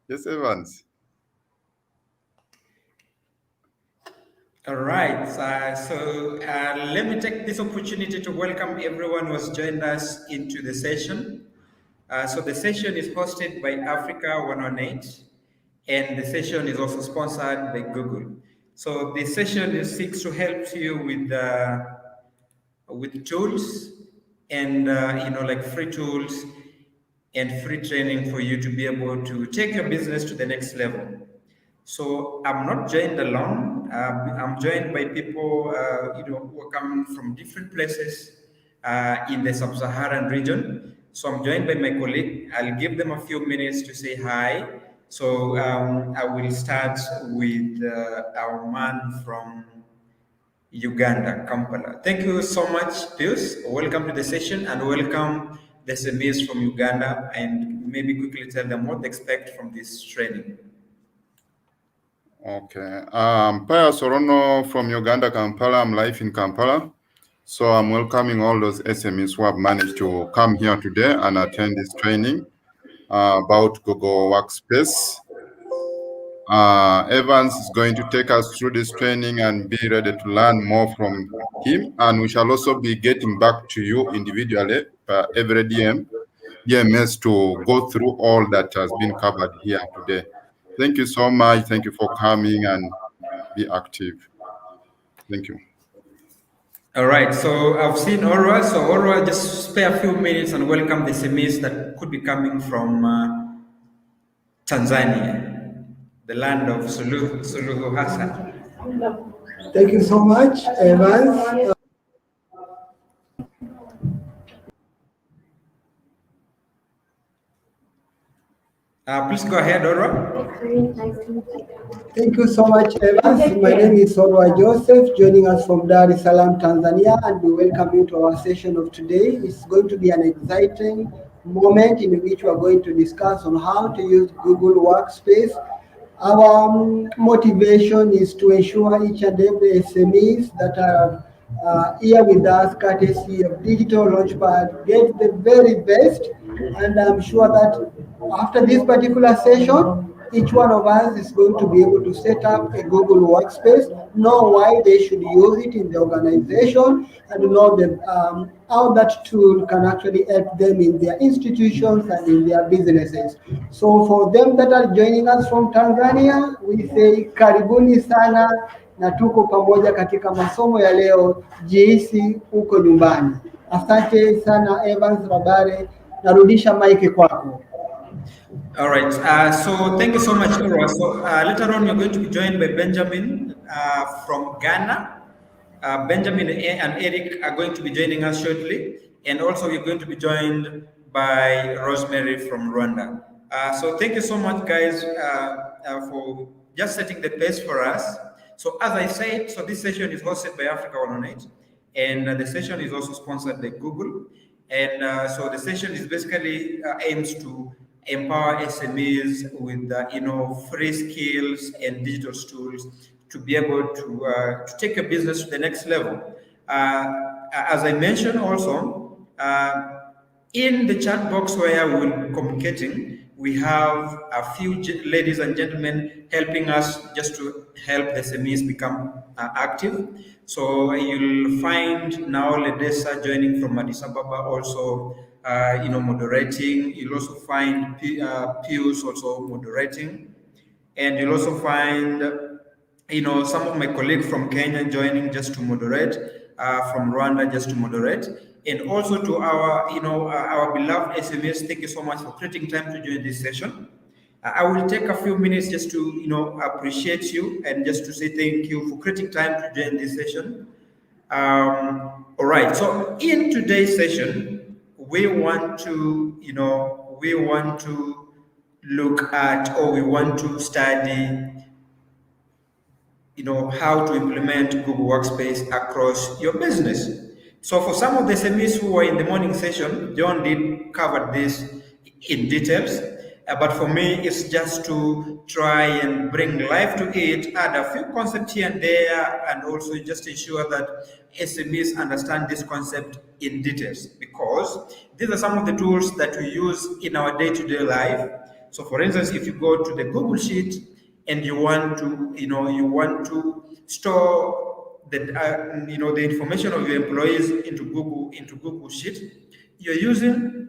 Yes, Evans. All right. Let me take this opportunity to welcome everyone who has joined us into the session. So the session is hosted by Africa 118, and the session is also sponsored by Google. So the session seeks to help you with tools and like free tools and free training for you to be able to take your business to the next level. So I'm not joined alone. I'm joined by people, who are coming from different places in the sub-Saharan region. So I'm joined by my colleague. I'll give them a few minutes to say hi. So I will start with our man from Uganda, Kampala. Thank you so much, Pius. Welcome to the session and welcome the SMEs from Uganda, and maybe quickly tell them what they expect from this training. Okay. Pius Orono from Uganda, Kampala. I'm live in Kampala. So I'm welcoming all those SMEs who have managed to come here today and attend this training about Google Workspace. Evans is going to take us through this training and be ready to learn more from him. And we shall also be getting back to you individually every DMS to go through all that has been covered here today. Thank you so much. Thank you for coming and be active. Thank you. All right, so I've seen Orwa. So Orwa, just spare a few minutes and welcome the SMEs that could be coming from Tanzania, the land of Suluhu Hassan. Thank you so much, Evans. Please go ahead, Orwa. Thank you so much, Evans. My name is Orwa Joseph, joining us from Dar es Salaam, Tanzania, and we welcome you to our session of today. It's going to be an exciting moment in which we are going to discuss on how to use Google Workspace. Our motivation is to ensure each and every SMEs that are here with us, courtesy of Digital Launchpad, get the very best. And I'm sure that after this particular session, each one of us is going to be able to set up a Google Workspace, know why they should use it in the organization, and know how that tool can actually help them in their institutions and in their businesses. So for them that are joining us from Tanzania, we say karibuni sana na tuko pamoja katika masomo ya leo, jihisi uko nyumbani. Asante sana Evans Rabare, narudisha maiki kwako. All right. So thank you so much, Orwa. So later on, you're going to be joined by Benjamin from Ghana. Benjamin and Eric are going to be joining us shortly, and also we're going to be joined by Rosemary from Rwanda. So thank you so much, guys, for just setting the pace for us. So as I said, so this session is hosted by Africa 108, and the session is also sponsored by Google. And so the session is basically aims to empower SMEs with free skills and digital tools to be able to take your business to the next level. As I mentioned also, in the chat box where we'll be communicating, we have a few ladies and gentlemen helping us just to help the SMEs become active. So you'll find now Ledesa joining from Addis Ababa also, moderating. You'll also find Pius also moderating. And you'll also find, some of my colleagues from Kenya joining just to moderate, from Rwanda just to moderate. And also to our, our beloved SMEs, thank you so much for creating time to join this session. I will take a few minutes just to, appreciate you and just to say thank you for creating time to join this session. All right, so in today's session, we want to look at, or we want to study, how to implement Google Workspace across your business. So for some of the SMEs who were in the morning session, John did cover this in details. But for me, it's just to try and bring life to it, add a few concepts here and there, and also just ensure that SMEs understand this concept in details, because these are some of the tools that we use in our day-to-day life. So for instance, if you go to the Google Sheet and you want to, you want to store the, the information of your employees into Google Sheet, you're using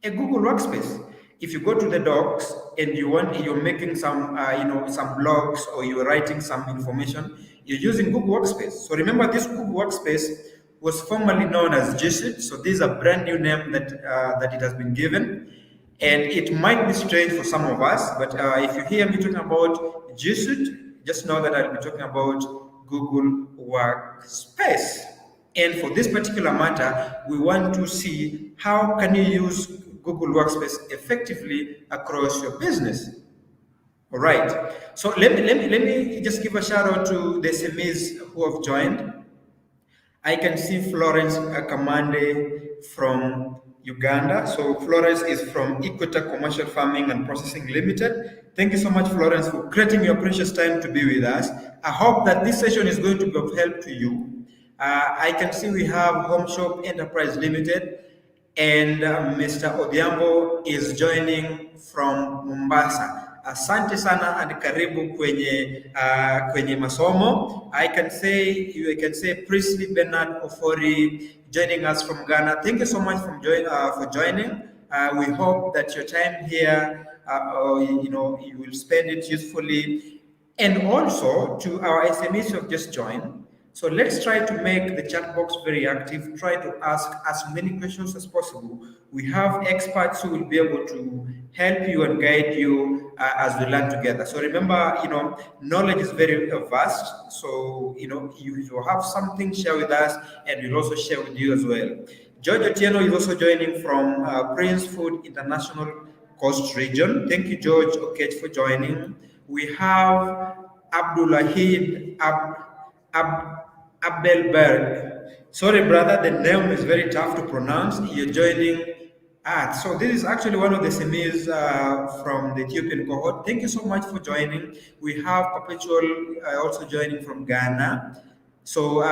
a Google Workspace. If you go to the docs and you're making some, some blogs, or you're writing some information, you're using Google Workspace. So remember, this Google Workspace was formerly known as G Suite. So this is a brand new name that that it has been given, and it might be strange for some of us. But if you hear me talking about G Suite, just know that I'll be talking about Google Workspace. And for this particular matter, we want to see how can you use Google Workspace effectively across your business. All right. So let me just give a shout out to the SMEs who have joined. I can see Florence Akamande from Uganda. So Florence is from Equator Commercial Farming and Processing Limited. Thank you so much, Florence, for creating your precious time to be with us. I hope that this session is going to be of help to you. I can see we have Home Shop Enterprise Limited, and Mr. Odhiambo is joining from Mombasa. Asante sana and karibu kwenye masomo. I can say Priestley Bernard Ofori joining us from Ghana. Thank you so much for joining. We hope that your time here, you will spend it usefully. And also to our SMEs who have just joined. So let's try to make the chat box very active. Try to ask as many questions as possible. We have experts who will be able to help you and guide you as we learn together. So remember, knowledge is very vast. So, you have something, share with us, and we'll also share with you as well. George Otieno is also joining from Prince Food International Coast Region. Thank you, George Okech, for joining. We have Abdullahid Abdelberg. Sorry, brother, the name is very tough to pronounce. You're joining. So this is actually one of the SMEs from the Ethiopian cohort. Thank you so much for joining. We have Perpetual also joining from Ghana. So,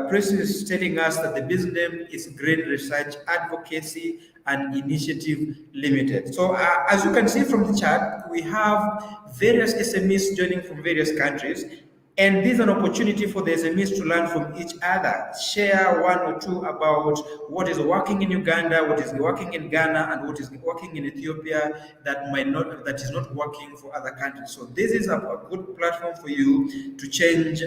Chris is telling us that the business name is Green Research Advocacy and Initiative Limited. So, as you can see from the chart, we have various SMEs joining from various countries. And this is an opportunity for the SMEs to learn from each other, share one or two about what is working in Uganda, what is working in Ghana, and what is working in Ethiopia that is not working for other countries. So this is a good platform for you to exchange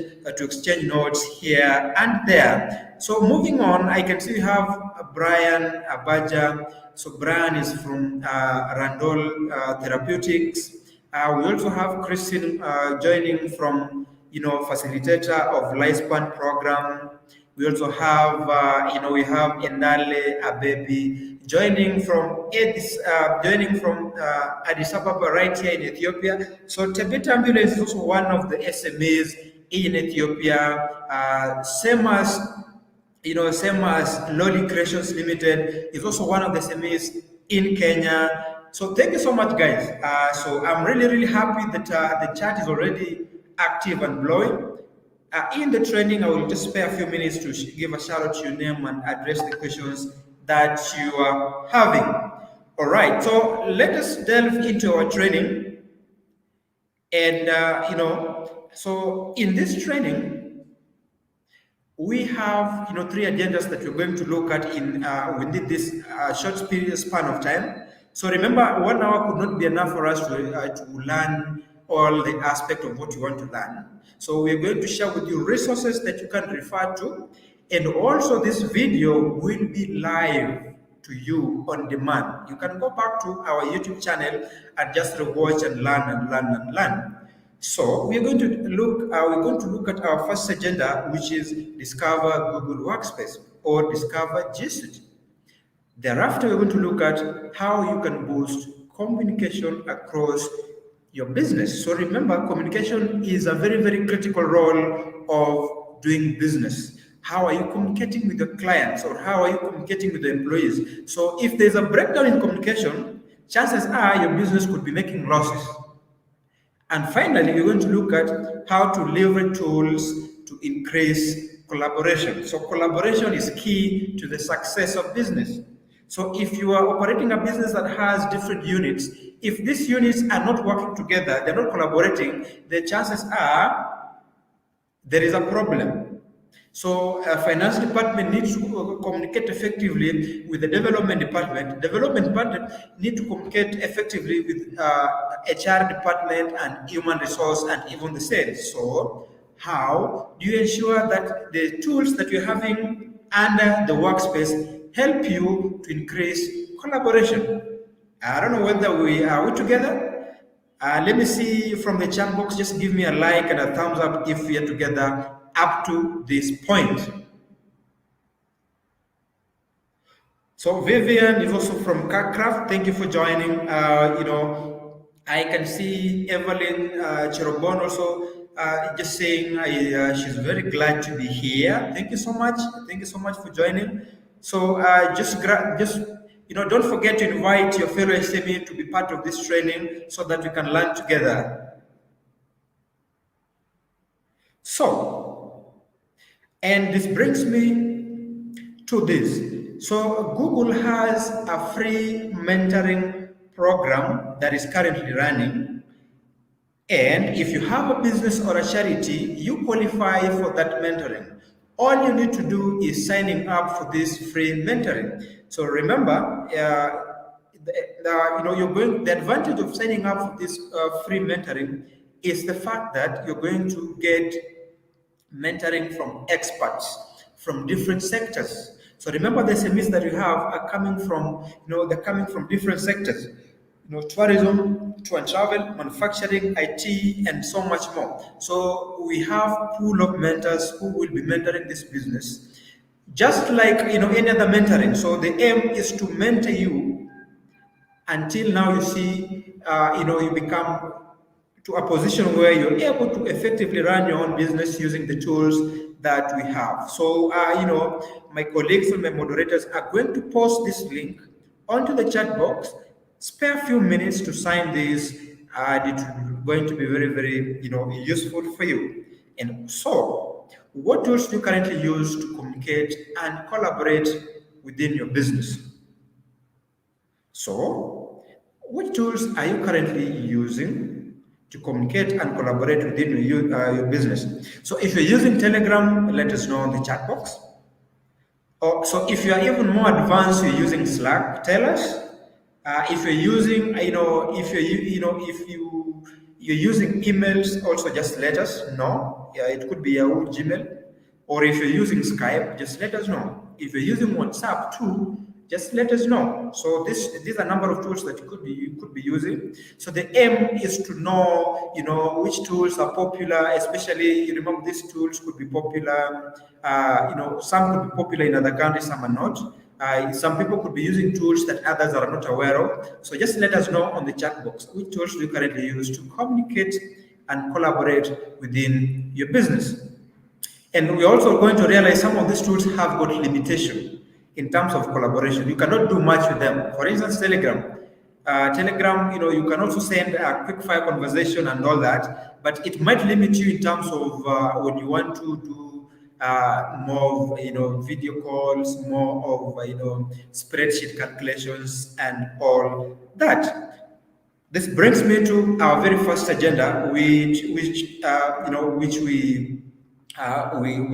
notes here and there. So moving on, I can see we have Brian Abaja. So Brian is from Randol Therapeutics. We also have Christine joining from facilitator of Lifespan program. We also have, we have Endale Abebi joining from Addis Ababa, right here in Ethiopia. So Tebet Ambulance is also one of the SMEs in Ethiopia. Same as Loli Creations Limited is also one of the SMEs in Kenya. So thank you so much, guys. So I'm really happy that the chat is already active and blowing. In the training, I will just spare a few minutes to give a shout out to your name and address the questions that you are having. All right, so let us delve into our training. And, so in this training, we have, three agendas that we're going to look at within this short span of time. So remember, 1 hour could not be enough for us to learn all the aspect of what you want to learn. So we're going to share with you resources that you can refer to, and also this video will be live to you on demand. You can go back to our YouTube channel and just watch and learn. So we're going to look at our first agenda, which is discover Google Workspace or discover G Suite. Thereafter, we're going to look at how you can boost communication across your business. So remember, communication is a very critical role of doing business. How are you communicating with your clients, or how are you communicating with the employees? So if there's a breakdown in communication, chances are your business could be making losses. And finally, we're going to look at how to leverage tools to increase collaboration. So collaboration is key to the success of business. So if you are operating a business that has different units, if these units are not working together, they're not collaborating, the chances are there is a problem. So a finance department needs to communicate effectively with the development department. Development department need to communicate effectively with HR department and human resource and even the sales. So how do you ensure that the tools that you're having under the workspace help you to increase collaboration? I don't know whether we together. Let me see from the chat box. Just give me a like and a thumbs up if we are together up to this point. So Vivian is also from CarCraft. Thank you for joining. I can see Evelyn Cherobon also just saying she's very glad to be here. Thank you so much. Thank you so much for joining. So don't forget to invite your fellow SME to be part of this training so that we can learn together. So, and this brings me to this. So Google has a free mentoring program that is currently running. And if you have a business or a charity, you qualify for that mentoring. All you need to do is signing up for this free mentoring. So remember, the advantage of signing up for this free mentoring is the fact that you're going to get mentoring from experts from different sectors. So remember, the SMEs that you have are coming from, they're coming from different sectors. Tourism, tour and travel, manufacturing, IT, and so much more. So we have a pool of mentors who will be mentoring this business. Just like any other mentoring. So the aim is to mentor you until now you see, you become to a position where you're able to effectively run your own business using the tools that we have. So, my colleagues and my moderators are going to post this link onto the chat box. Spare a few minutes to sign this. It's going to be very, very, useful for you. And so, what tools do you currently use to communicate and collaborate within your business? So, what tools are you currently using to communicate and collaborate within your business? So if you're using Telegram, let us know in the chat box. So if you are even more advanced, you're using Slack, tell us. If you're using, if you're using emails, also just let us know. It could be Yahoo, Gmail, or if you're using Skype, just let us know. If you're using WhatsApp too, just let us know. So these are a number of tools that you could be using. So the aim is to know, which tools are popular, especially, you remember these tools could be popular, some could be popular in other countries, some are not. Some people could be using tools that others are not aware of. So just let us know on the chat box, which tools do you currently use to communicate and collaborate within your business. And we're also going to realize some of these tools have got limitation in terms of collaboration. You cannot do much with them. For instance, Telegram. You can also send a quick fire conversation and all that, but it might limit you in terms of when you want to do more of, video calls, more of, spreadsheet calculations and all that. This brings me to our very first agenda, which we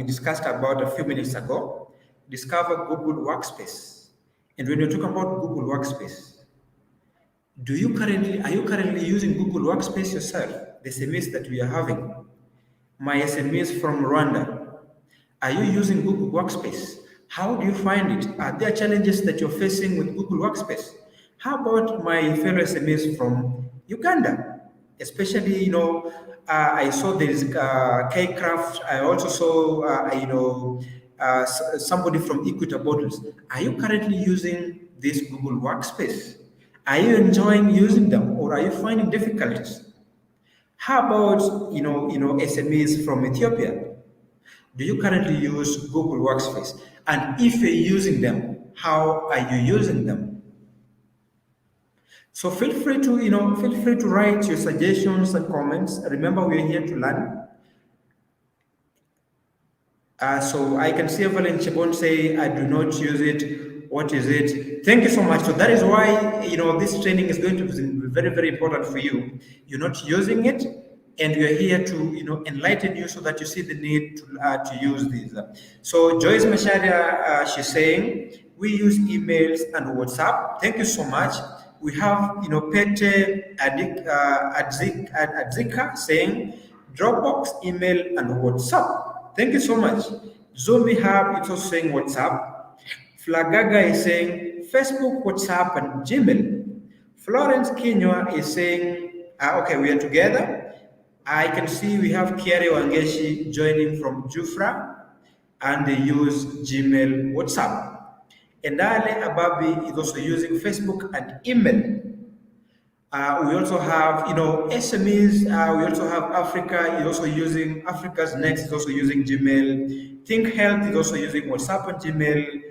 discussed about a few minutes ago. Discover Google Workspace. And when you're talking about Google Workspace, are you currently using Google Workspace yourself? The SMEs that we are having. My SMEs from Rwanda, are you using Google Workspace? How do you find it? Are there challenges that you're facing with Google Workspace? How about my fellow SMEs from Uganda? Especially, I saw there is K-Craft. I also saw, somebody from Equita Bottles. Are you currently using this Google Workspace? Are you enjoying using them, or are you finding difficulties? How about SMEs from Ethiopia? Do you currently use Google Workspace? And if you're using them, how are you using them? So feel free to, write your suggestions and comments. Remember, we are here to learn. So I can see Evelyn Chibon say, I do not use it. What is it? Thank you so much. So that is why, this training is going to be very, very important for you. You're not using it, and we are here to, enlighten you so that you see the need to use these. So Joyce Masharia, she's saying, we use emails and WhatsApp. Thank you so much. We have, Pete Adzika saying, Dropbox, email, and WhatsApp. Thank you so much. Zombie Hub is also saying WhatsApp. Flagaga is saying Facebook, WhatsApp, and Gmail. Florence Kinywa is saying, okay, we are together. I can see we have Kiari Wangeshi joining from Jufra, and they use Gmail, WhatsApp. And Ale Ababi is also using Facebook and email. We also have, SMEs. We also have Africa is also using Africa's Next is also using Gmail. Think Health is also using WhatsApp and Gmail.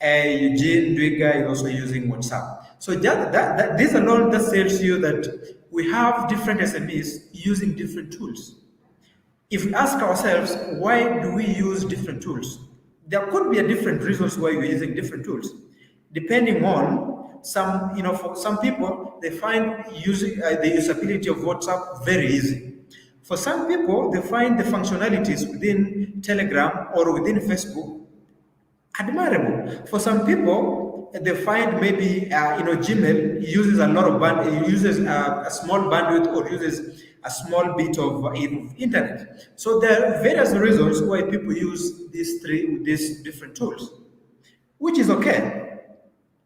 Eugene Dwiga is also using WhatsApp. So this alone just tells you that we have different SMEs using different tools. If we ask ourselves, why do we use different tools? There could be a different reasons why we're using different tools, depending on some, for some people, they find using the usability of WhatsApp very easy. For some people, they find the functionalities within Telegram or within Facebook admirable. For some people, they find maybe Gmail uses a lot of uses a small bandwidth or uses a small bit of internet. So there are various reasons why people use these different tools, which is okay.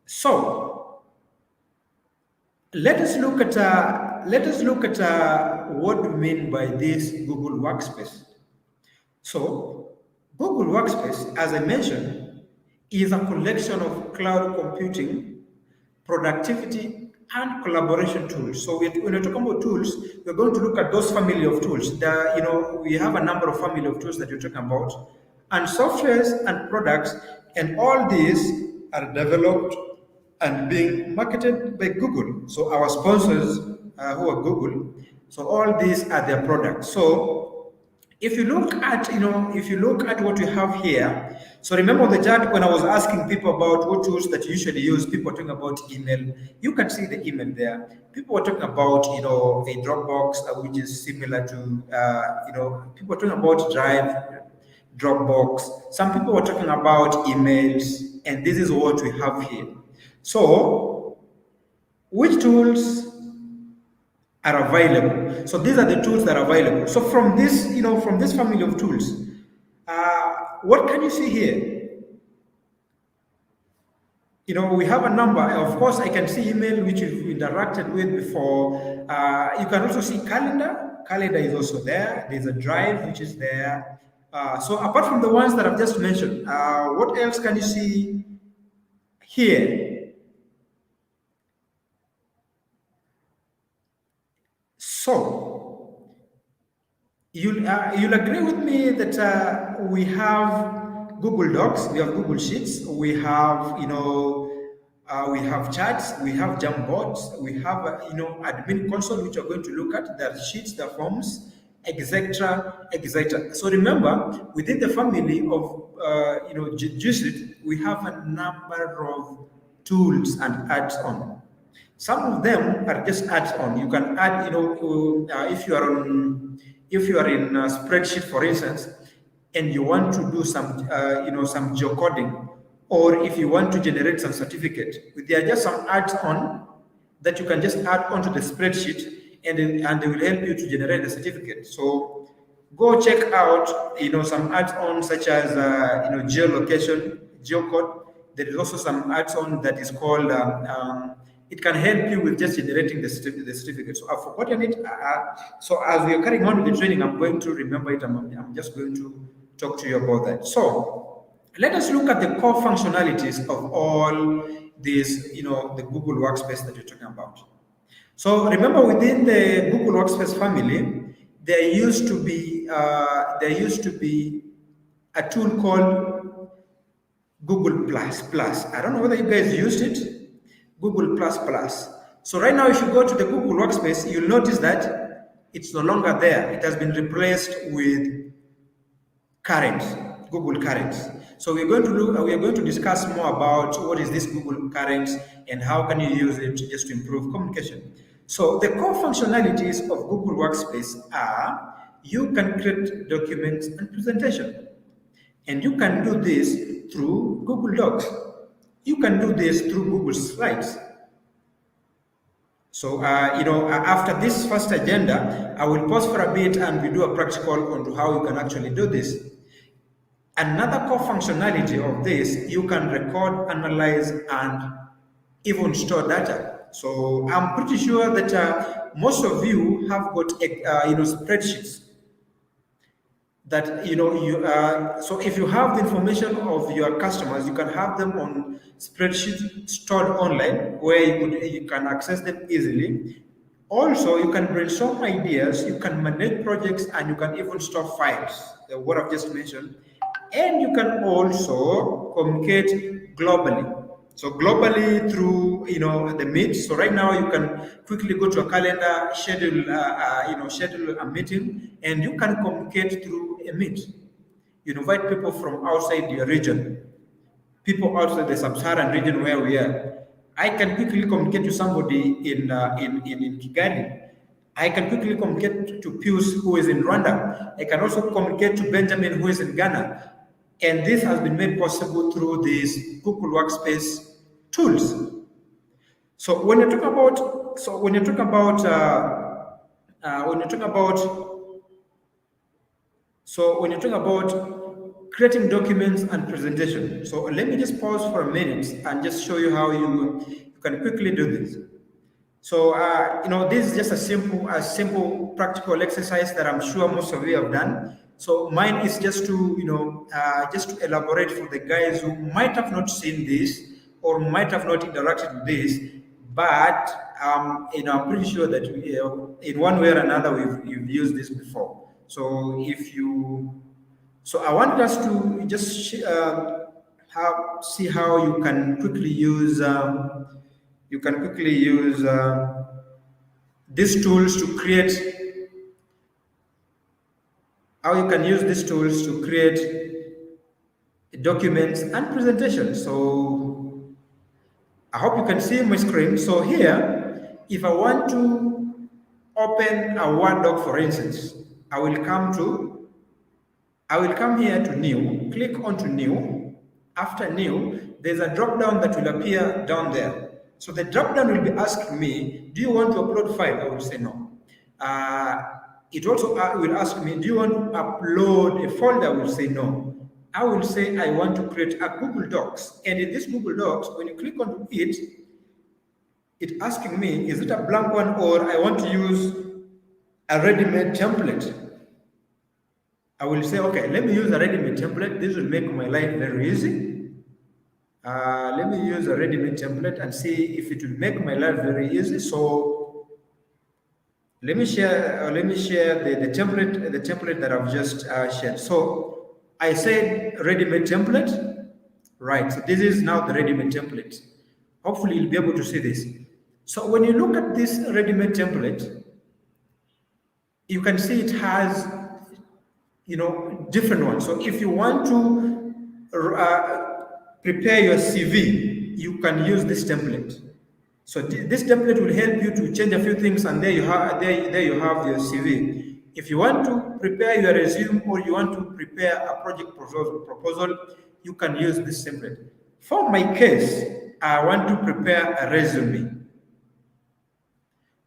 So let us look at what we mean by this Google Workspace. So Google Workspace, as I mentioned, is a collection of cloud computing, productivity, and collaboration tools. So when we're talking about tools, we're going to look at those family of tools. We have a number of family of tools that you're talking about, and softwares and products, and all these are developed and being marketed by Google. So our sponsors who are Google, so all these are their products. So if you look at what we have here, so remember the chart when I was asking people about what tools that you usually use, people were talking about email. You can see the email there. People were talking about a Dropbox, which is similar to people were talking about Drive, Dropbox. Some people were talking about emails, and this is what we have here. So, which tools are available? So these are the tools that are available. So from this, from this family of tools, what can you see here? We have a number. Of course, I can see email, which we've interacted with before. You can also see calendar. Calendar is also there. There's a drive, which is there. So apart from the ones that I've just mentioned, what else can you see here? So you'll agree with me that we have Google Docs, we have Google Sheets, we have we have charts, we have Jamboards, we have admin console, which we're going to look at, the sheets, the forms, etc., etc. So remember, within the family of G Suite, we have a number of tools and add-on. Some of them are just add-on. You can add, if you are in a spreadsheet, for instance, and you want to do some, some geocoding, or if you want to generate some certificate, there are just some add-on that you can just add onto the spreadsheet, and they will help you to generate the certificate. So go check out, some add-ons such as, geolocation, geocode. There is also some add-on that is called. It can help you with just generating the certificate. So I've forgotten it. So as we are carrying on with the training, I'm going to remember it. I'm just going to talk to you about that. So let us look at the core functionalities of all these, the Google Workspace that you're talking about. So remember, within the Google Workspace family, there used to be a tool called Google Plus. I don't know whether you guys used it. Google Plus. So right now, if you go to the Google Workspace, you'll notice that it's no longer there. It has been replaced with Currents, Google Currents. So we are going to discuss more about what is this Google Currents and how can you use it just to improve communication. So the core functionalities of Google Workspace are you can create documents and presentation. And you can do this through Google Docs. You can do this through Google Slides. So, after this first agenda, I will pause for a bit and we do a practical on how you can actually do this. Another core functionality of this, you can record, analyze, and even store data. So I'm pretty sure that most of you have got, spreadsheets that so if you have the information of your customers, you can have them on spreadsheet stored online where you can access them easily. Also, you can brainstorm ideas, you can manage projects, and you can even store files, what I've just mentioned. And you can also communicate globally. So globally through the Meet. So right now you can quickly go to a calendar, schedule a meeting, and you can communicate through a Meet. You invite people from outside your region, people outside the sub-Saharan region where we are. I can quickly communicate to somebody in Kigali. I can quickly communicate to Pius, who is in Rwanda. I can also communicate to Benjamin, who is in Ghana. And this has been made possible through these Google Workspace tools. So when you talk about creating documents and presentation, so let me just pause for a minute and just show you how you can quickly do this. So this is just a simple practical exercise that I'm sure most of you have done. So mine is just to just to elaborate for the guys who might have not seen this or might have not interacted with this, but I'm pretty sure that in one way or another we've used this before. So I want us to just see how you can quickly use these tools to create documents and presentations. So I hope you can see my screen. So here, if I want to open a Word doc, for instance, I will come here to New, click onto New. After New, there's a drop down that will appear down there. So the drop down will be asking me, do you want to upload file? I will say no. It also will ask me, do you want to upload a folder? I will say no. I will say I want to create a Google Docs. And in this Google Docs, when you click on it, it's asking me, is it a blank one or I want to use a ready-made template? I will say, okay, let me use a ready-made template. This will make my life very easy. Let me use a ready-made template and see if it will make my life very easy. So let me share the template that I've just shared. So I said ready-made template, right? So this is now the ready-made template. Hopefully you'll be able to see this. So when you look at this ready-made template, you can see it has different ones. So if you want to prepare your CV, you can use this template. So this template will help you to change a few things, and there you have your CV. If you want to prepare your resume or you want to prepare a project proposal, you can use this template. For my case, I want to prepare a resume.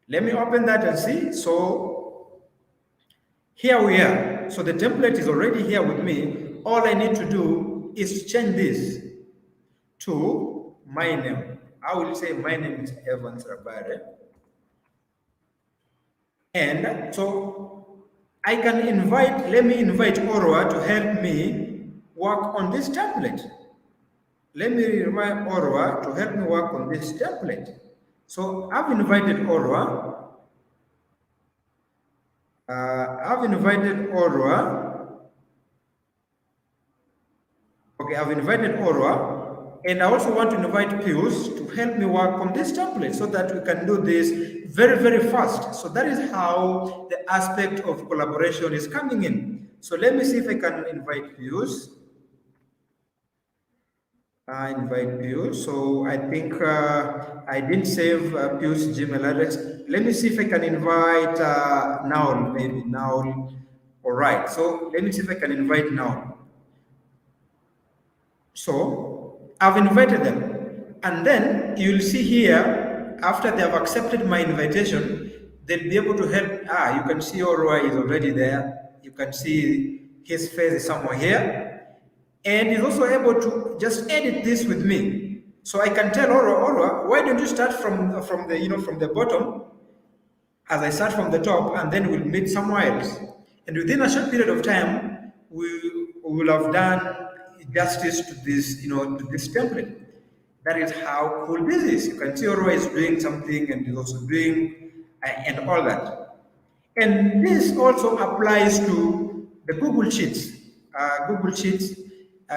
Let me open that and see. So here we are. So the template is already here with me. All I need to do is change this to my name. I will say my name is Evans Rabare. And so I can let me invite Orwa to help me work on this template. Let me invite Orwa to help me work on this template. So I've invited Orwa. Okay, I've invited Orwa, And I also want to invite Pius to help me work on this template so that we can do this very, very fast. So that is how the aspect of collaboration is coming in. So let me see if I can invite Pius. I invite Pius. So I think I didn't save Pius' Gmail address. Let me see if I can invite Naul, maybe Naul. All right. So let me see if I can invite Naul. So I've invited them, and then you'll see here, after they have accepted my invitation, they'll be able to help. You can see Orwa is already there. You can see his face is somewhere here, and he's also able to just edit this with me. So I can tell Orwa, why don't you start from the bottom, as I start from the top, and then we'll meet somewhere else. And within a short period of time, we will have done justice to this, to this template. That is how cool this is. You can see Orwa is doing something, and he's also doing, and all that. And this also applies to the Google Sheets. Google Sheets.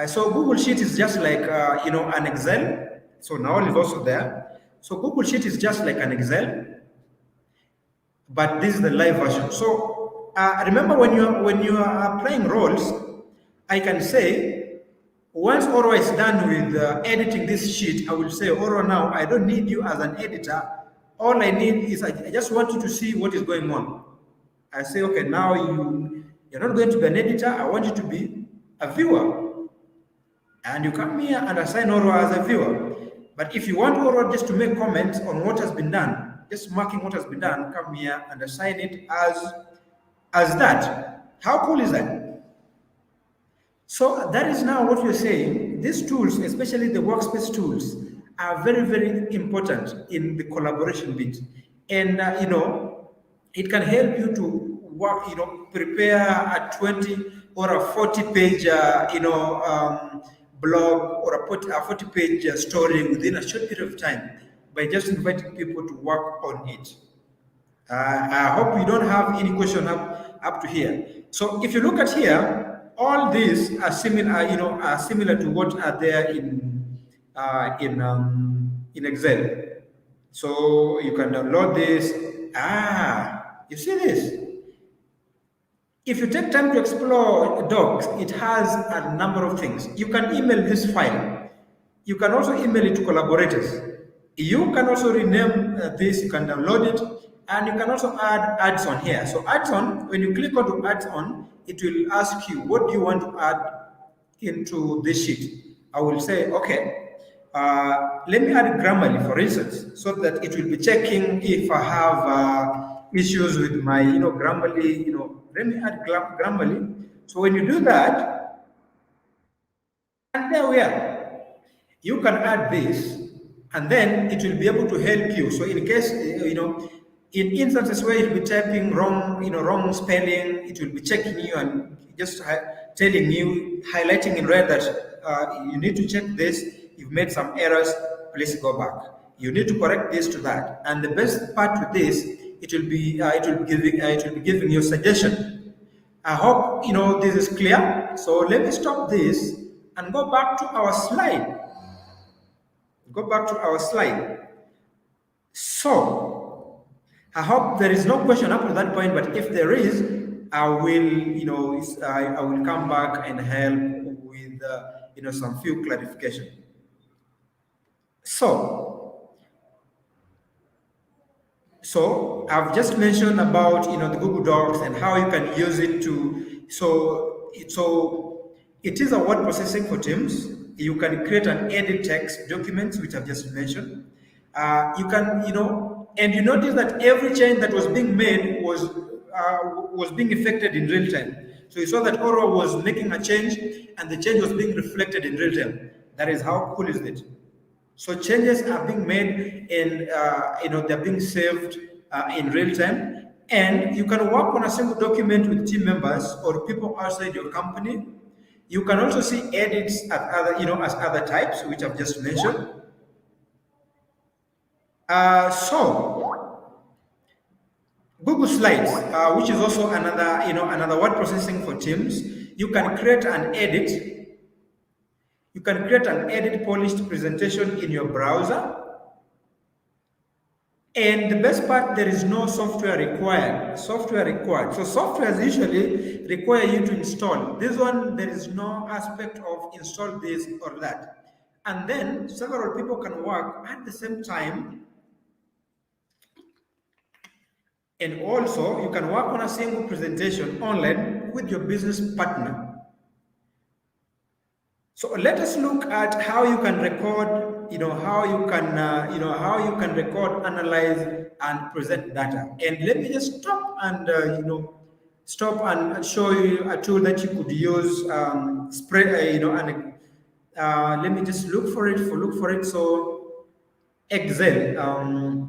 So Google Sheet is just like an Excel. So now it's also there. So Google Sheet is just like an Excel, but this is the live version. So remember, when you are applying roles, I can say, once Oro is done with editing this sheet, I will say, Oro, now I don't need you as an editor. All I need is I just want you to see what is going on. I say, okay, now you're not going to be an editor. I want you to be a viewer. And you come here and assign Oro as a viewer. But if you want Oro just to make comments on what has been done, just marking what has been done, come here and assign it as that. How cool is that? So that is now what we're saying. These tools, especially the Workspace tools, are very, very important in the collaboration bit. And, it can help you to work, prepare a 20 or a 40-page, blog or a 40-page story within a short period of time by just inviting people to work on it. I hope you don't have any question up to here. So if you look at here, all these are similar to what are there in Excel. So you can download this. You see this? If you take time to explore Docs, it has a number of things. You can email this file. You can also email it to collaborators. You can also rename this. You can download it, and you can also add ads on here. So ads on, when you click on ads on, it will ask you, what do you want to add into this sheet? I will say, okay, let me add Grammarly, for instance, so that it will be checking if I have issues with my, Grammarly, let me add Grammarly. So when you do that, and there we are, you can add this, and then it will be able to help you. So in case, in instances where you'll be typing wrong spelling, it will be checking you and just telling you, highlighting in red that you need to check this. You've made some errors. Please go back. You need to correct this to that. And the best part with this, it will be giving you a suggestion. I hope this is clear. So let me stop this and go back to our slide. So I hope there is no question up to that point, but if there is, I will, I will come back and help with, some few clarification. So I've just mentioned about, the Google Docs and how you can use it to, so it is a word processing for Teams. You can create and edit text documents, which I've just mentioned. You can, and you notice that every change that was being made was being affected in real time. So you saw that Oro was making a change, and the change was being reflected in real time. That is how cool is it. So changes are being made, and they're being saved in real time. And you can work on a single document with team members or people outside your company. You can also see edits at other, as other types, which I've just mentioned. So Google Slides, which is also another word processing for Teams. You can create and edit You can create an edit polished presentation in your browser. And the best part, there is no software required. So softwares usually require you to install. This one, there is no aspect of install this or that. And then several people can work at the same time. And also, you can work on a single presentation online with your business partner. So let us look at how you can record, how you can record, analyze, and present data. And let me just stop and show you a tool that you could use. Let me just look for it. So Excel,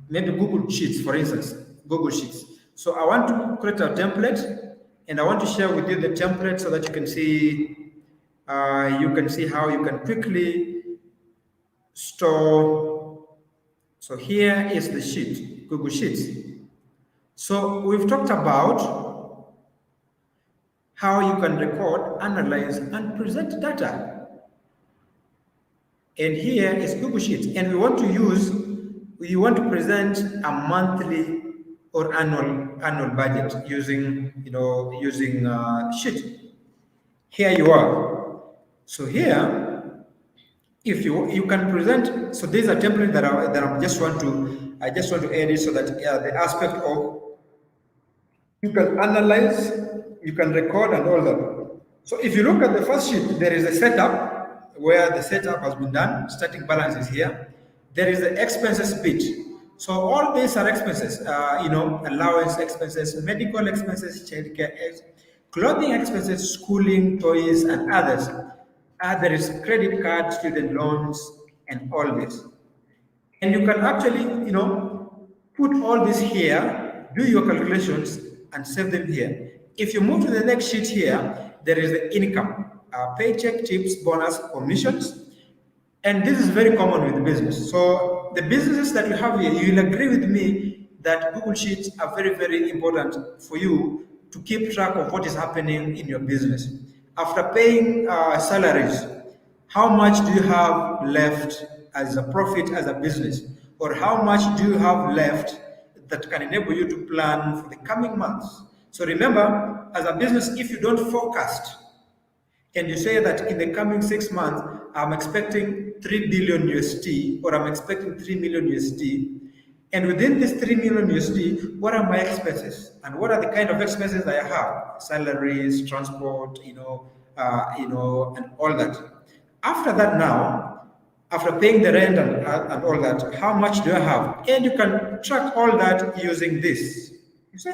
maybe Google Sheets, for instance, Google Sheets. So I want to create a template, and I want to share with you the template so that you can see. You can see how you can quickly store. So here is the sheet, Google Sheets. So we've talked about how you can record, analyze, and present data. And here is Google Sheets. And we want to present a monthly or annual budget using sheet. Here you are. So here, if you can present, so there's a template that I just want to edit so that the aspect of you can analyze, you can record, and all that. So if you look at the first sheet, there is a setup where the setup has been done. Starting balance is here. There is the expenses bit. So all these are expenses, allowance expenses, medical expenses, childcare, clothing expenses, schooling, toys, and others. There is credit card, student loans, and all this. And you can actually, put all this here, do your calculations, and save them here. If you move to the next sheet here, there is the income, paycheck, tips, bonus, commissions. And this is very common with the business. So the businesses that you have here, you will agree with me that Google Sheets are very, very important for you to keep track of what is happening in your business. After paying salaries, how much do you have left as a profit as a business? Or how much do you have left that can enable you to plan for the coming months? So remember, as a business, if you don't forecast and you say that in the coming 6 months, I'm expecting 3 billion USD or I'm expecting 3 million USD, and within this 3 million USD, what are my expenses? And what are the kind of expenses that I have? Salaries, transport, and all that. After that now, after paying the rent and all that, how much do I have? And you can track all that using this. You see?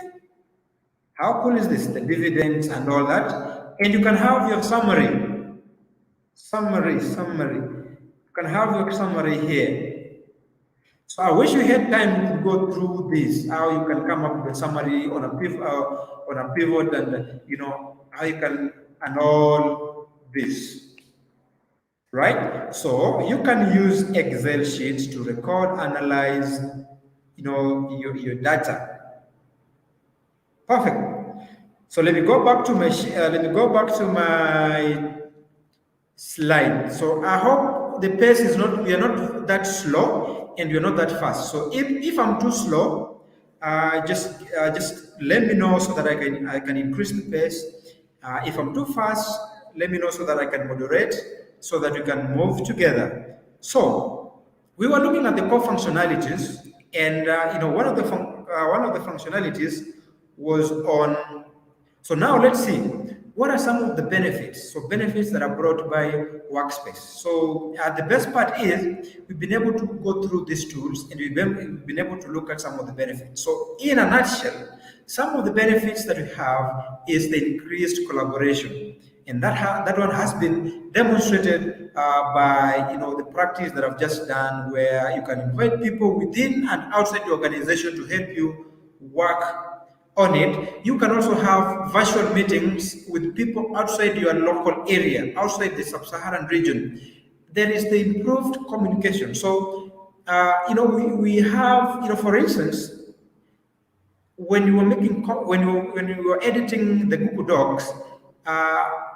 How cool is this? The dividends and all that. And you can have your summary. You can have your summary here. So I wish we had time to go through this, how you can come up with a summary on a pivot, and how you can, and all this, right? So you can use Excel sheets to record, analyze, your data. Perfect. So let me go back to my slide. So I hope the pace is not, we are not that slow and we're not that fast. So if I'm too slow, just let me know so that I can increase the pace. If I'm too fast, let me know so that I can moderate, so that we can move together. So we were looking at the core functionalities, and one of the functionalities was on. So now let's see, what are some of the benefits? So benefits that are brought by Workspace. So the best part is we've been able to go through these tools and we've been able to look at some of the benefits. So in a nutshell, some of the benefits that we have is the increased collaboration. And that one has been demonstrated by the practice that I've just done, where you can invite people within and outside the organization to help you work on it. You can also have virtual meetings with people outside your local area, outside the sub-Saharan region. There is the improved communication. So, we have, for instance, when you were editing the Google Docs,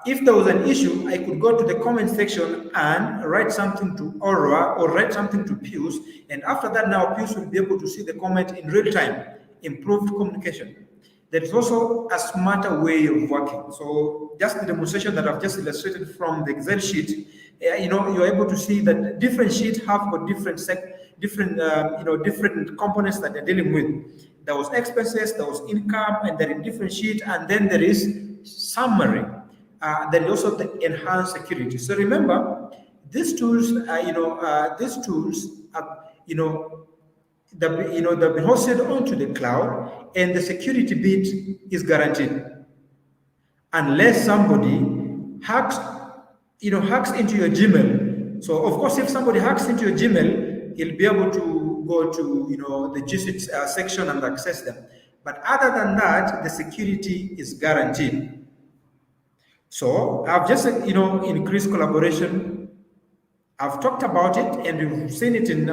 if there was an issue, I could go to the comment section and write something to Aura or write something to Pius, and after that now Pius will be able to see the comment in real time, improved communication. There is also a smarter way of working. So just the demonstration that I've just illustrated from the Excel sheet, you're able to see that different sheets have got different components that they're dealing with. There was expenses, there was income, and there is different sheet, and then there is summary. There is also the enhanced security. So remember, these tools, they've been hosted onto the cloud, and the security bit is guaranteed, unless somebody hacks into your Gmail. So of course, if somebody hacks into your Gmail, he'll be able to go to the G Suite section and access them. But other than that, the security is guaranteed. So I've just increased collaboration. I've talked about it, and you've seen it in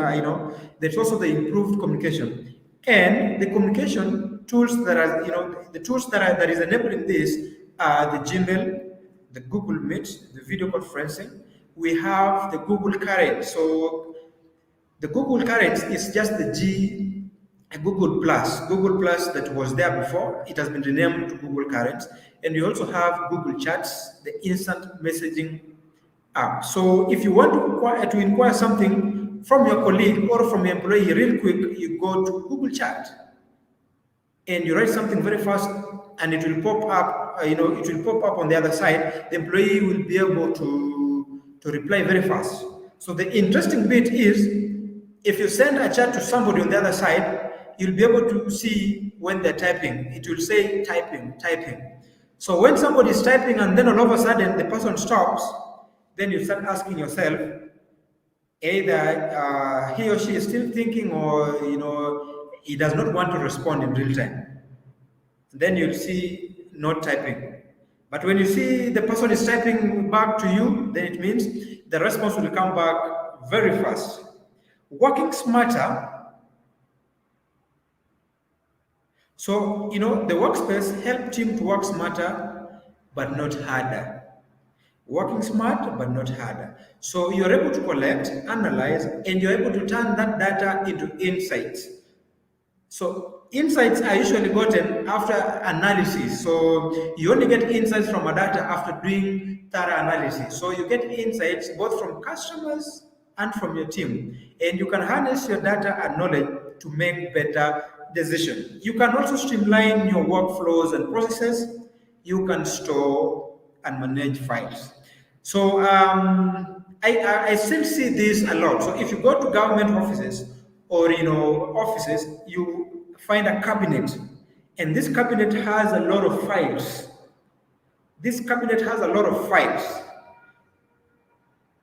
there's also the improved communication, and the communication tools that are the tools that is enabling this are the Gmail, the Google Meet, the video conferencing. We have the Google Current. So the Google Current is just the Google Plus that was there before. It has been renamed to Google Current, and you also have Google Chats, the instant messaging app. So if you want to inquire something from your colleague or from your employee real quick, you go to Google Chat and you write something very fast, and it will pop up. It will pop up on the other side. The employee will be able to reply very fast. So the interesting bit is, if you send a chat to somebody on the other side, you'll be able to see when they're typing. It will say typing. So when somebody is typing and then all of a sudden the person stops, then you start asking yourself, either he or she is still thinking, or he does not want to respond in real time. Then you'll see not typing. But when you see the person is typing back to you, then it means the response will come back very fast. Working smarter. So, the Workspace helped him to work smarter, but not harder. Working smart, but not harder. So you're able to collect, analyze, and you're able to turn that data into insights. So insights are usually gotten after analysis. So you only get insights from a data after doing thorough analysis. So you get insights both from customers and from your team. And you can harness your data and knowledge to make better decisions. You can also streamline your workflows and processes. You can store and manage files. So I still see this a lot. So if you go to government offices or offices, you find a cabinet, and this cabinet has a lot of files.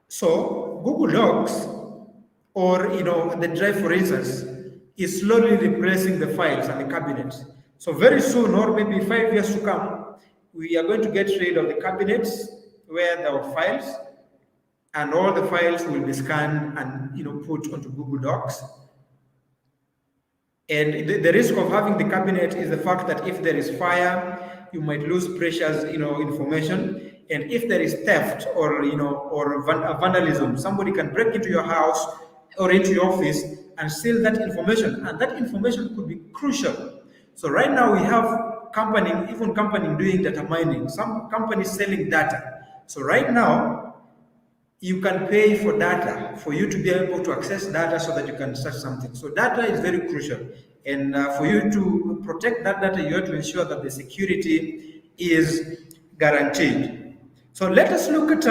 So Google Docs or the Drive, for instance, is slowly replacing the files and the cabinets. So very soon, or maybe 5 years to come, we are going to get rid of the cabinets where there are files, and all the files will be scanned and put onto Google Docs. And the risk of having the cabinet is the fact that if there is fire, you might lose precious information. And if there is theft or vandalism, somebody can break into your house or into your office and steal that information, and that information could be crucial. So right now we have company doing data mining, some companies selling data. So right now you can pay for data for you to be able to access data so that you can search something. So data is very crucial, and for you to protect that data, you have to ensure that the security is guaranteed. So let us look at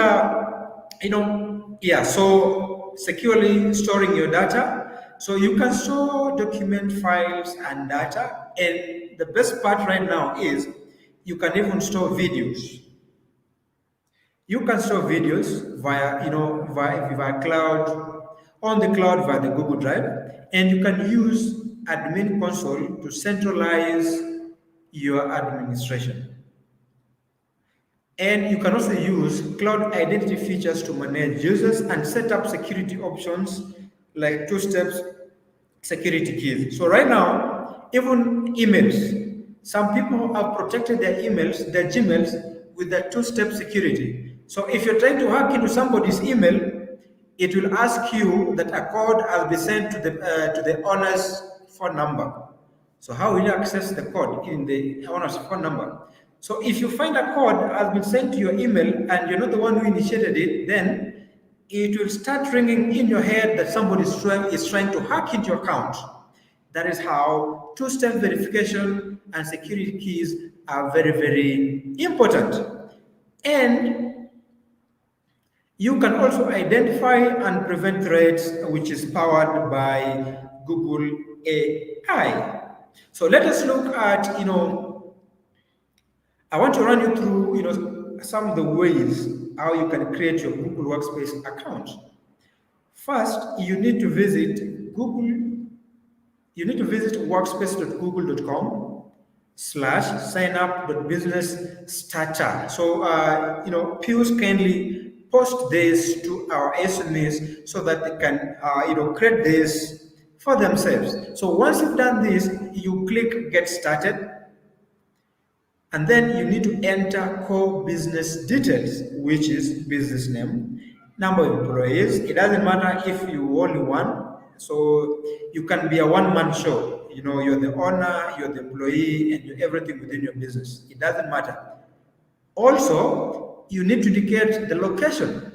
so securely storing your data. So you can store document files and data, and the best part right now is you can even store videos. You can store videos via cloud, on the cloud via the Google Drive, and you can use admin console to centralize your administration. And you can also use cloud identity features to manage users and set up security options like two-step security keys. So right now, even emails, some people have protected their emails, their Gmails, with the two-step security. So if you're trying to hack into somebody's email, it will ask you that a code has been sent to the owner's phone number. So how will you access the code in the owner's phone number? So if you find a code has been sent to your email and you're not the one who initiated it, then it will start ringing in your head that somebody is trying to hack into your account. That is how two-step verification and security keys are very, very important. And you can also identify and prevent threats, which is powered by Google AI. So let us look at, I want to run you through, some of the ways how you can create your Google Workspace account. First, you need to visit workspace.google.com/signup.business-starter. So, Pius kindly post this to our SMEs so that they can, create this for themselves. So once you've done this, you click Get Started, and then you need to enter core business details, which is business name, number of employees. It doesn't matter if you only one. So you can be a one-man show. You're the owner, you're the employee, and you're everything within your business. It doesn't matter. Also, you need to indicate the location.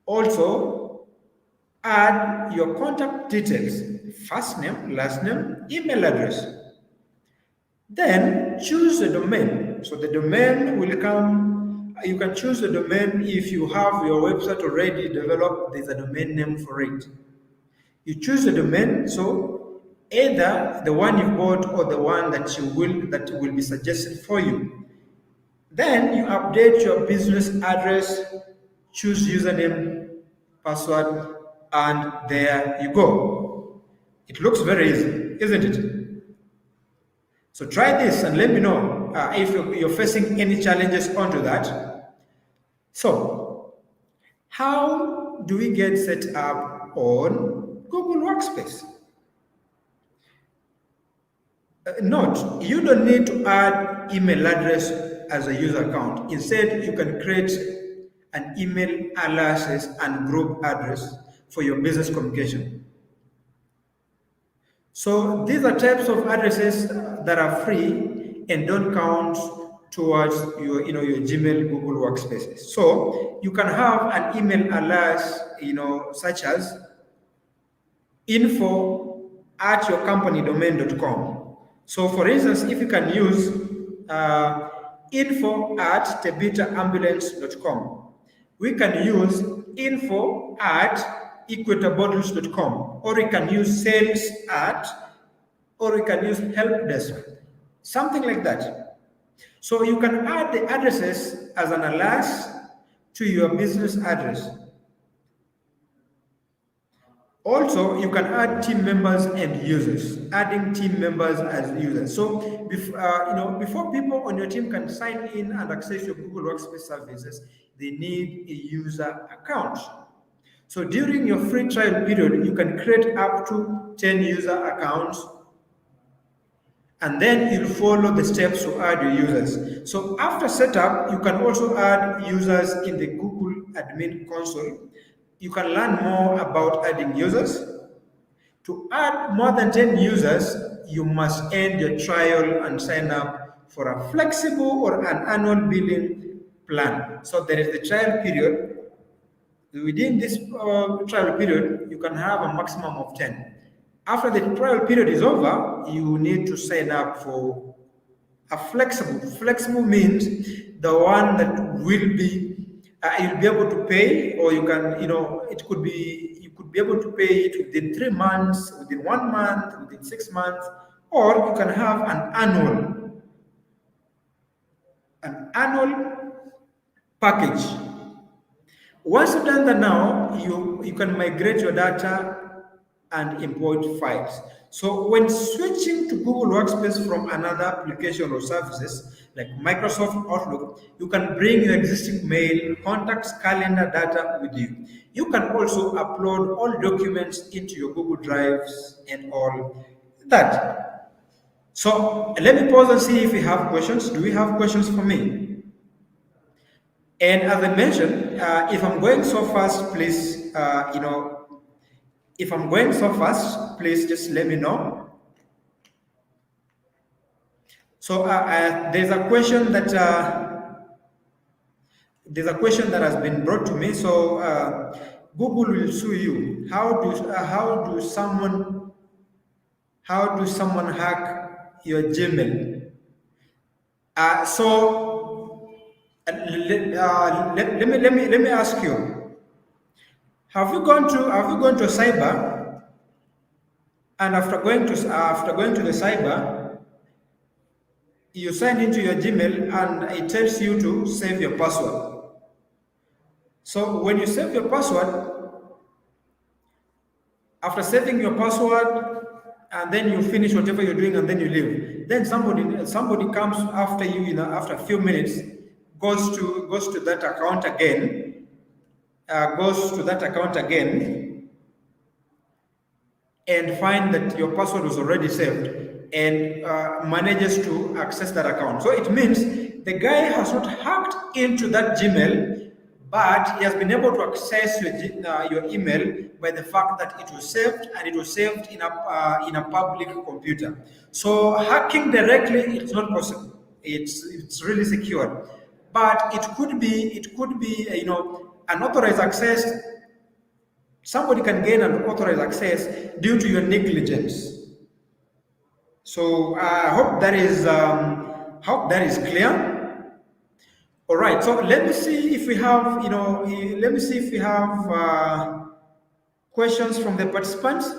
Also, add your contact details, first name, last name, email address. Then choose the domain. So the domain will come. You can choose the domain if you have your website already developed. There's a domain name for it. You choose the domain, so either the one you bought or the one that will be suggested for you. Then you update your business address, choose username, password, and there you go. It looks very easy, isn't it? So try this and let me know if you're facing any challenges onto that. So, how do we get set up on Google Workspace? Note, you don't need to add email address as a user account. Instead, you can create an email aliases and group address for your business communication. So these are types of addresses that are free and don't count towards your Gmail Google Workspaces. So you can have an email alias, such as info@yourcompanydomain.com. So for instance, if you can use info@tebitaambulance.com, we can use info@equatorbottles.com, or we can use or we can use helpdesk, something like that. So you can add the addresses as an alias to your business address. Also, you can add team members and users, adding team members as users. So, before people on your team can sign in and access your Google Workspace services, they need a user account. So during your free trial period, you can create up to 10 user accounts, and then you'll follow the steps to add your users. So after setup, you can also add users in the Google Admin Console. You can learn more about adding users. To add more than 10 users, you must end your trial and sign up for a flexible or an annual billing plan. So there is the trial period. Within this trial period, you can have a maximum of 10. After the trial period is over, you need to sign up for a flexible. Flexible means the one that will be you'll be able to pay, or you can, it could be, you could be able to pay it within 3 months, within 1 month, within 6 months, or you can have an annual package. Once you've done that, now you can migrate your data and import files. So when switching to Google Workspace from another application or services like Microsoft Outlook, you can bring your existing mail, contacts, calendar data with you. You can also upload all documents into your Google Drives and all that. So let me pause and see if we have questions. Do we have questions for me? And as I mentioned, if I'm going so fast, please, if I'm going so fast, please just let me know. So there's a question that has been brought to me. So Google will sue you. How do someone hack your Gmail? Let me ask you. Have you gone to cyber, and after going to the cyber, you sign into your Gmail and it tells you to save your password. So when you save your password, after saving your password, and then you finish whatever you're doing and then you leave, then somebody comes after you, after a few minutes, goes to that account again, and find that your password was already saved, and manages to access that account. So it means the guy has not hacked into that Gmail, but he has been able to access your email by the fact that it was saved, and it was saved in a public computer. So hacking directly, it's not possible. It's really secure, but it could be unauthorized access. Somebody can gain unauthorized access due to your negligence. So I hope that is clear. All right. So let me see if we have questions from the participants,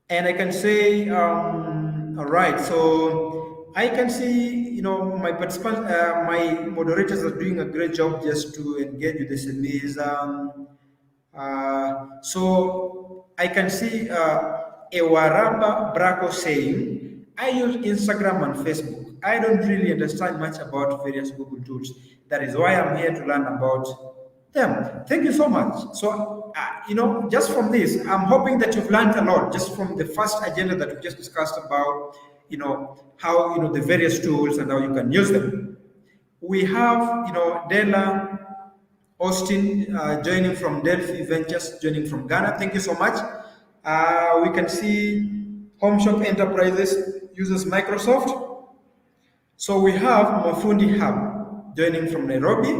and I can say all right. So I can see my participants, my moderators are doing a great job just to engage with the SMEs. So I can see Ewaraba Braco saying, I use Instagram and Facebook. I don't really understand much about various Google tools. That is why I'm here to learn about them. Thank you so much. So, just from this, I'm hoping that you've learned a lot just from the first agenda that we just discussed about, how, the various tools and how you can use them. We have, Della Austin joining from Delphi Ventures, joining from Ghana. Thank you so much. We can see Home Shop Enterprises uses Microsoft. So we have Mafundi Hub joining from Nairobi.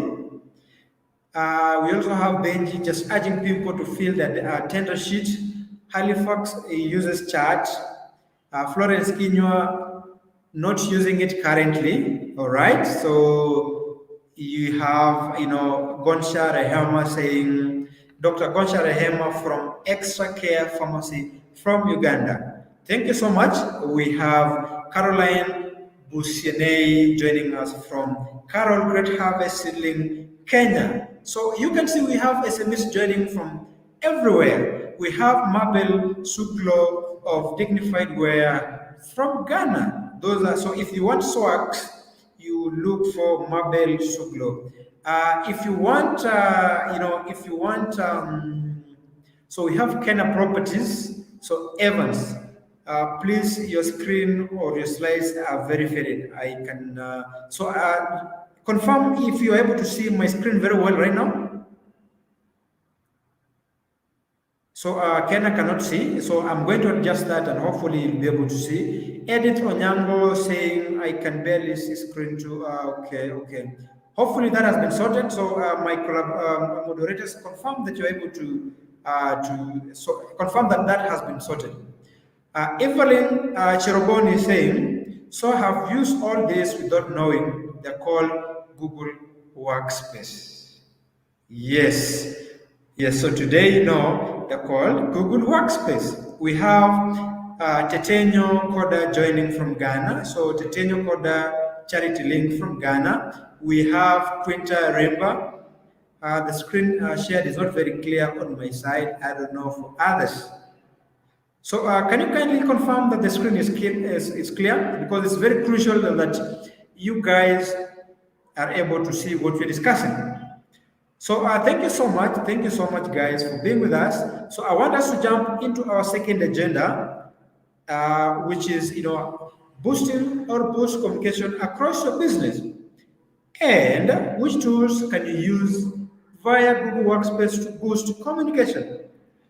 We also have Benji just urging people to fill that tender sheet. Halifax uses chat. Florence Kinwa not using it currently. All right. So you have, Gonsha Rehema saying, Dr. Gonsha Rehema from Extra Care Pharmacy from Uganda. Thank you so much. We have Caroline Busiene joining us from Carol Great Harvest Seedling, Kenya. So you can see we have SMS joining from everywhere. We have Mabel Suklo of Dignified Wear from Ghana. Those are, so if you want swags, you look for Mabel Suklo. If you want, so we have Kenya Properties. So Evans, please, your screen or your slides are very faded. I can, confirm if you're able to see my screen very well right now. So Kenya cannot see, so I'm going to adjust that and hopefully you'll be able to see. Edith Onyango saying I can barely see screen too. Okay. Hopefully that has been sorted. So my moderators confirm that you're able to confirm that has been sorted. Evelyn Cheroboni is saying, so I have used all this without knowing they're called Google Workspace. Yes. So today you know they're called Google Workspace. We have Tetenyo Koda joining from Ghana. So Tetenyo Koda Charity Link from Ghana. We have Quinta Rimba. The screen shared is not very clear on my side. I don't know for others. So can you kindly confirm that the screen is clear? Because it's very crucial that you guys are able to see what we're discussing. So thank you so much. Thank you so much, guys, for being with us. So I want us to jump into our second agenda, which is, boost communication across your business. And which tools can you use via Google Workspace to boost communication?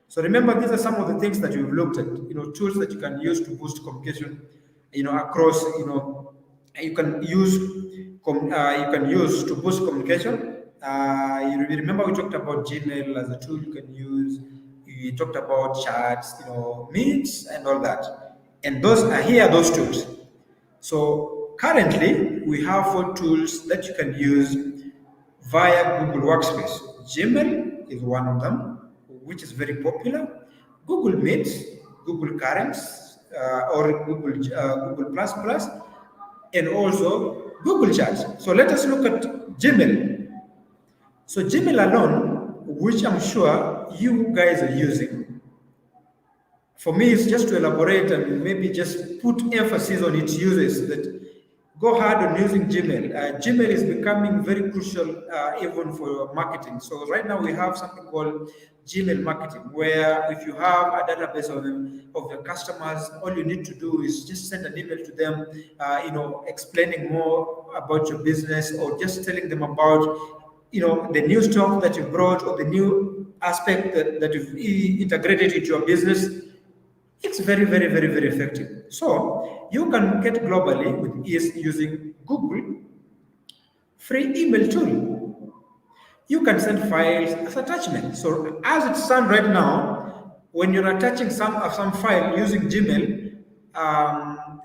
So remember, these are some of the things that we've looked at, tools that you can use to boost communication, across, you can use to boost communication. You remember we talked about Gmail as a tool you can use. We talked about chats, meets and all that. And here are those tools. So currently we have 4 tools that you can use via Google Workspace. Gmail is one of them, which is very popular. Google Meet, Google Currents, or Google Plus Plus, and also Google Chat. So let us look at Gmail. So Gmail alone, which I'm sure you guys are using, for me, it's just to elaborate and maybe just put emphasis on its uses. That go hard on using Gmail. Gmail is becoming very crucial even for marketing. So right now we have something called Gmail marketing, where if you have a database of your customers, all you need to do is just send an email to them, explaining more about your business, or just telling them about the new stock that you brought, or the new aspect that you've integrated into your business. It's very, very, very, very effective. So you can get globally with ease using Google free email tool. You can send files as attachments. So as it stands right now, when you're attaching some file using Gmail,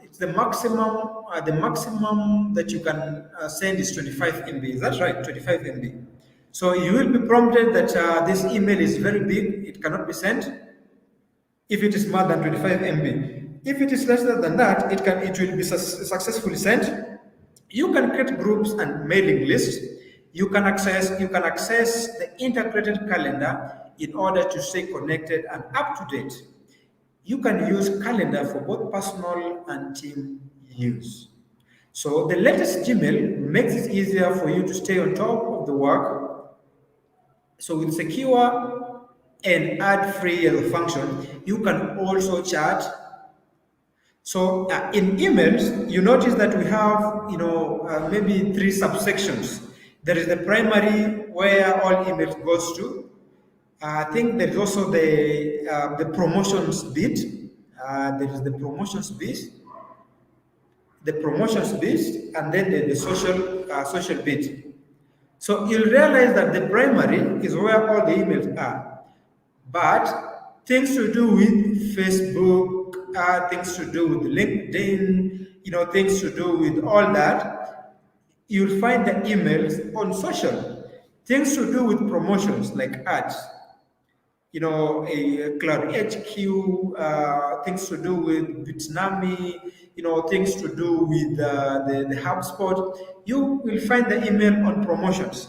it's the maximum that you can send is 25 MB. That's right, 25 MB. So you will be prompted that this email is very big, it cannot be sent. If it is more than 25 MB, if it is less than that, it will be successfully sent. You can create groups and mailing lists. You can access the integrated calendar in order to stay connected and up to date. You can use calendar for both personal and team use. So the latest Gmail makes it easier for you to stay on top of the work. So with secure and ad-free as a function, you can also chat. So in emails, you notice that we have, maybe 3 subsections. There is the primary, where all emails goes to. I think there is also the promotions bit. There is the promotions bit, and then the social bit. So you'll realize that the primary is where all the emails are. But things to do with Facebook, things to do with LinkedIn, things to do with all that, you'll find the emails on social. Things to do with promotions like ads, a Cloud HQ, things to do with Bitnami, things to do with the HubSpot. You will find the email on promotions.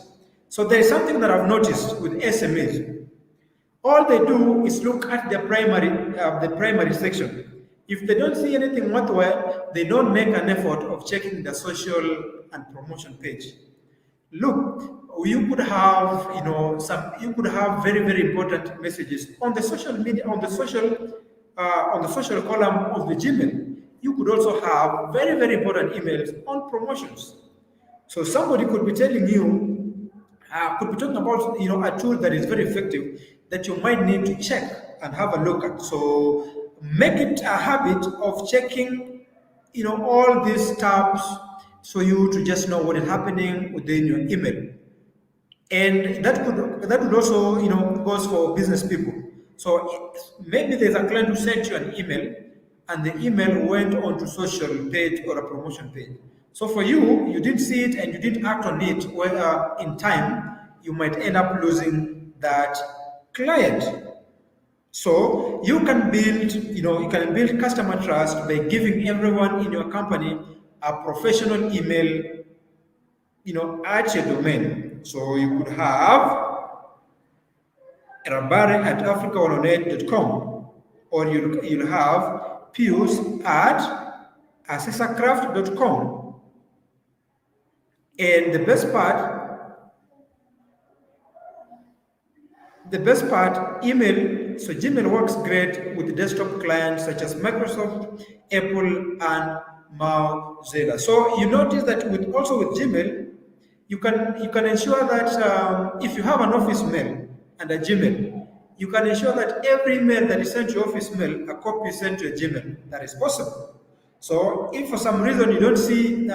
So there is something that I've noticed with SMEs. All they do is look at the primary section. If they don't see anything worthwhile, they don't make an effort of checking the social and promotion page. Look, you could have, very, very important messages on the social media, on the social column of the Gmail. You could also have very, very important emails on promotions. So somebody could be telling you, could be talking about, a tool that is very effective that you might need to check and have a look at. So make it a habit of checking, all these tabs, so you to just know what is happening within your email. And that would also, goes for business people. So maybe there's a client who sent you an email, and the email went onto social page or a promotion page. So for you, you didn't see it and you didn't act on it. Well, in time, you might end up losing that client. So you can build customer trust by giving everyone in your company a professional email, at your domain. So you could have rabare@africa108.com, or you'll have pius@assessorcraft.com. And the best part, email. So Gmail works great with desktop clients such as Microsoft, Apple, and Mozilla. So you notice that with Gmail, You can ensure that if you have an office mail and a Gmail, you can ensure that every mail that is sent to your office mail, a copy is sent to a Gmail. That is possible. So if for some reason you don't see,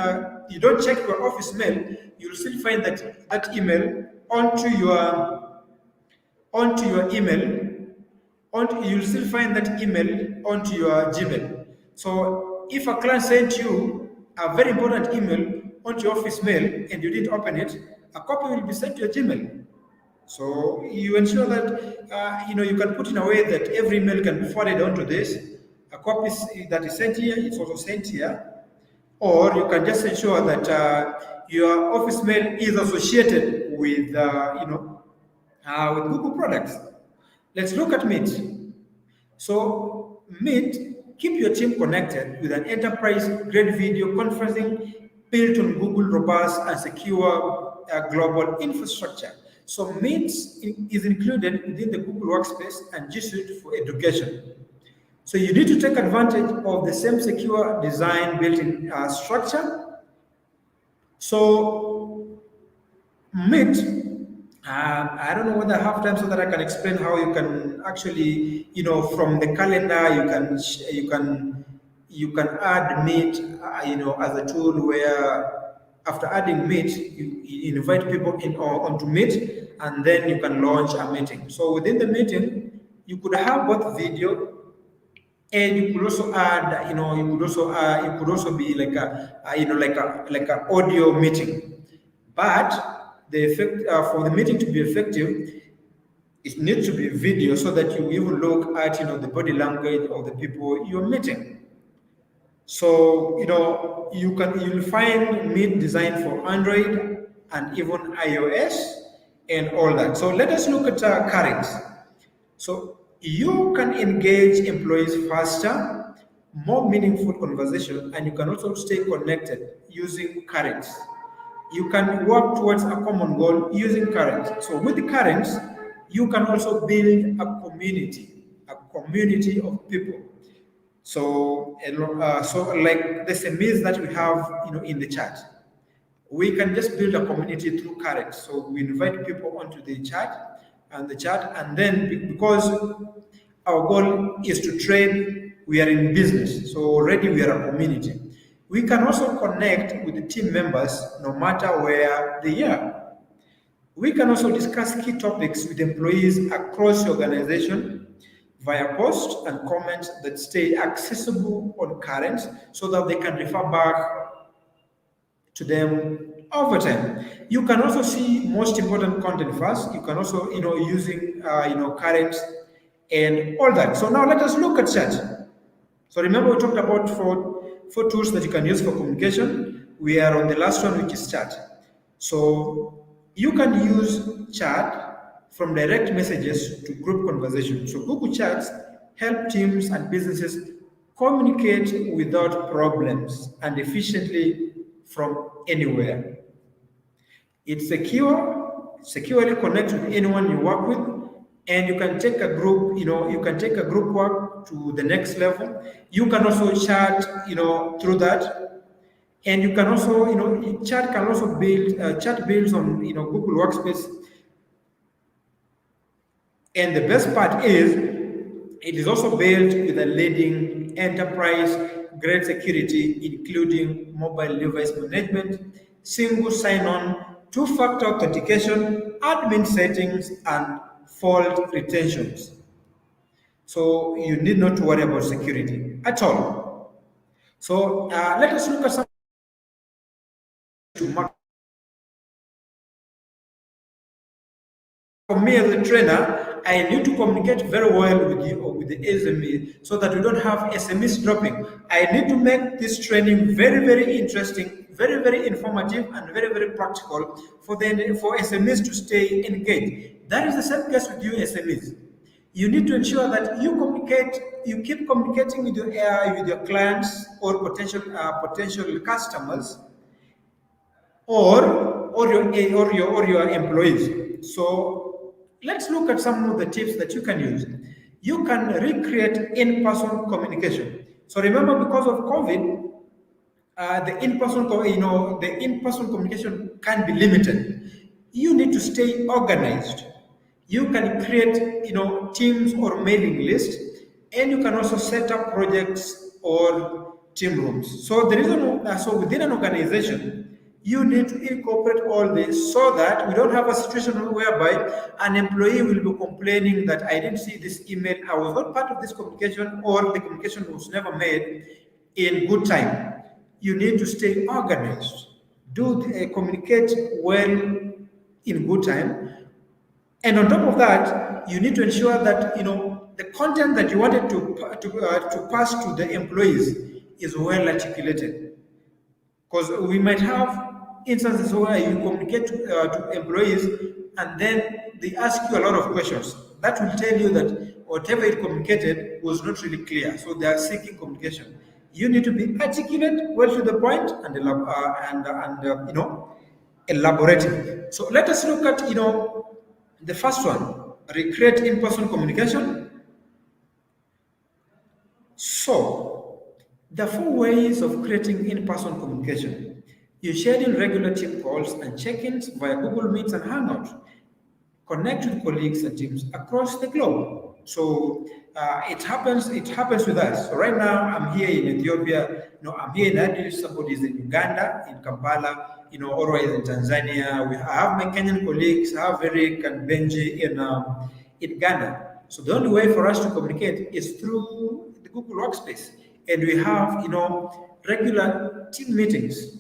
you don't check your office mail, you'll still find that email onto your email. You'll still find that email onto your Gmail. So if a client sent you a very important email onto your office mail and you didn't open it, a copy will be sent to your Gmail. So you ensure that you can put in a way that every mail can be forwarded onto this. A copy that is sent here is also sent here, or you can just ensure that your office mail is associated with with Google products. Let's look at Meet. So Meet, keep your team connected with an enterprise-grade video conferencing built on Google robust and secure global infrastructure. So Meet is included within the Google Workspace and G Suite for education. So you need to take advantage of the same secure design built-in structure. So Meet, I don't know whether I have time so that I can explain how you can actually, from the calendar, you can add Meet, as a tool where after adding Meet, you invite people in or onto Meet, and then you can launch a meeting. So within the meeting, you could have both video, and you could also add, it could also be like a audio meeting. But the effect for the meeting to be effective, it needs to be video so that you even look at the body language of the people you're meeting. So you'll find Meet designed for Android and even iOS and all that. So let us look at current. So you can engage employees faster, more meaningful conversation, and you can also stay connected using currents. You can work towards a common goal using currents. So with the currents, you can also build a community of people. So, like the SMEs that we have, in the chat, we can just build a community through currents. So we invite people onto the chat, and then because our goal is to trade, we are in business. So already we are a community. We can also connect with the team members no matter where they are. We can also discuss key topics with employees across the organization via posts and comments that stay accessible on currents so that they can refer back to them over time. You can also see most important content first. You can also, using, currents and all that. So now let us look at chat. So remember we talked about four tools that you can use for communication. We are on the last one, which is chat. So you can use chat from direct messages to group conversation. So Google Chats help teams and businesses communicate without problems and efficiently from anywhere. It's securely connect with anyone you work with, and you can take a group, you can take a group work to the next level. You can also chat, through that. And you can also, chat can also build, chat builds on, Google Workspace. And the best part is, it is also built with a leading enterprise-grade security, including mobile device management, single sign-on, two-factor authentication, admin settings, and fault retentions. So you need not to worry about security at all. So let us look at some for me as a trainer, I need to communicate very well with you or with the SME so that we don't have SMEs dropping. I need to make this training very, very interesting, very, very informative, and very, very practical for SMEs to stay engaged. That is the same case with you SMEs. You need to ensure that you keep communicating with your clients or potential customers or your employees. So let's look at some of the tips that you can use. You can recreate in-person communication. So remember, because of COVID, the in-person, the in-person communication can be limited. You need to stay organized. You can create, teams or mailing lists, and you can also set up projects or team rooms. So the reason, so within an organization, you need to incorporate all this so that we don't have a situation whereby an employee will be complaining that I didn't see this email, I was not part of this communication, or the communication was never made in good time. You need to stay organized, communicate well in good time, and on top of that, you need to ensure that the content that you wanted to pass to the employees is well articulated. Because we might have instances where you communicate to employees and then they ask you a lot of questions. That will tell you that whatever you communicated was not really clear. So they are seeking communication. You need to be articulate, well to the point, and elaborative. So let us look at the first one: recreate in-person communication. So, there are 4 ways of creating in-person communication. You schedule regular team calls and check-ins via Google Meets and Hangouts. Connect with colleagues and teams across the globe. So it happens with us. So right now I'm here in Ethiopia. I'm here in Addis. Somebody is in Uganda, in Kampala. Otherwise in Tanzania. I have my Kenyan colleagues. I have Eric and Benji in Ghana. So the only way for us to communicate is through the Google Workspace, and we have regular team meetings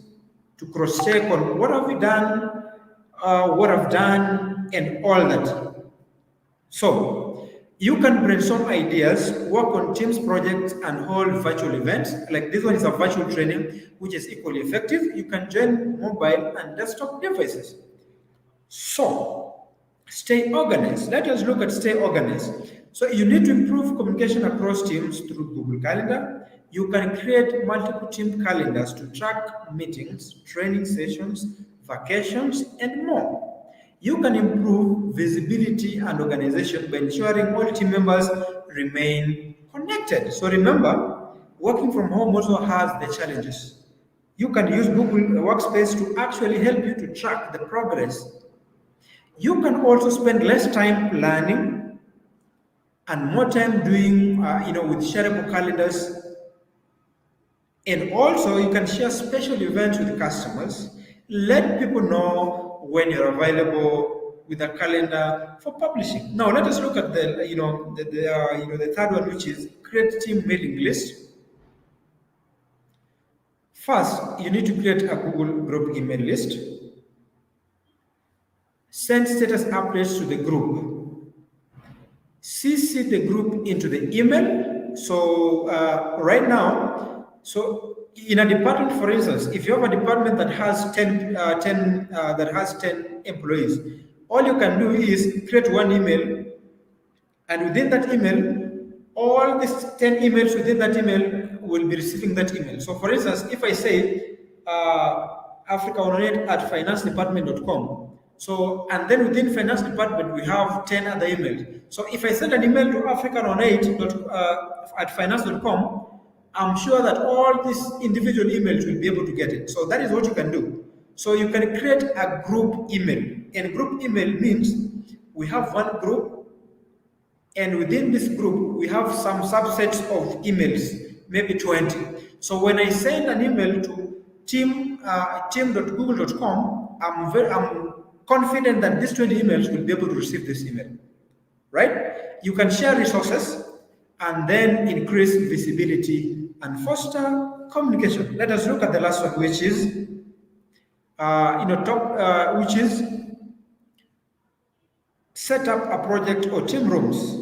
to cross-check on what have we done, what I've done, and all that. So you can brainstorm ideas, work on Teams projects, and hold virtual events. Like this one is a virtual training, which is equally effective. You can join mobile and desktop devices. So stay organized. Let us look at stay organized. So you need to improve communication across teams through Google Calendar. You can create multiple team calendars to track meetings, training sessions, vacations, and more. You can improve visibility and organization by ensuring all team members remain connected. So remember, working from home also has the challenges. You can use Google Workspace to actually help you to track the progress. You can also spend less time planning and more time doing, with shareable calendars. And also, you can share special events with customers. Let people know when you're available with a calendar for publishing. Now, let us look at the third one, which is create team mailing list. First, you need to create a Google group email list. Send status updates to the group. CC the group into the email. So right now, so in a department, for instance, if you have a department that has 10 employees, all you can do is create one email, and within that email, all these 10 emails within that email will be receiving that email. So for instance, if I say africa108@financedepartment.com, so, and then within finance department, we have 10 other emails. So if I send an email to africa108@finance.com, I'm sure that all these individual emails will be able to get it. So that is what you can do. So you can create a group email. And group email means we have one group, and within this group, we have some subsets of emails, maybe 20. So when I send an email to team.google.com, I'm confident that these 20 emails will be able to receive this email, right? You can share resources and then increase visibility and foster communication. Let us look at the last one, which is which is set up a project or team rooms.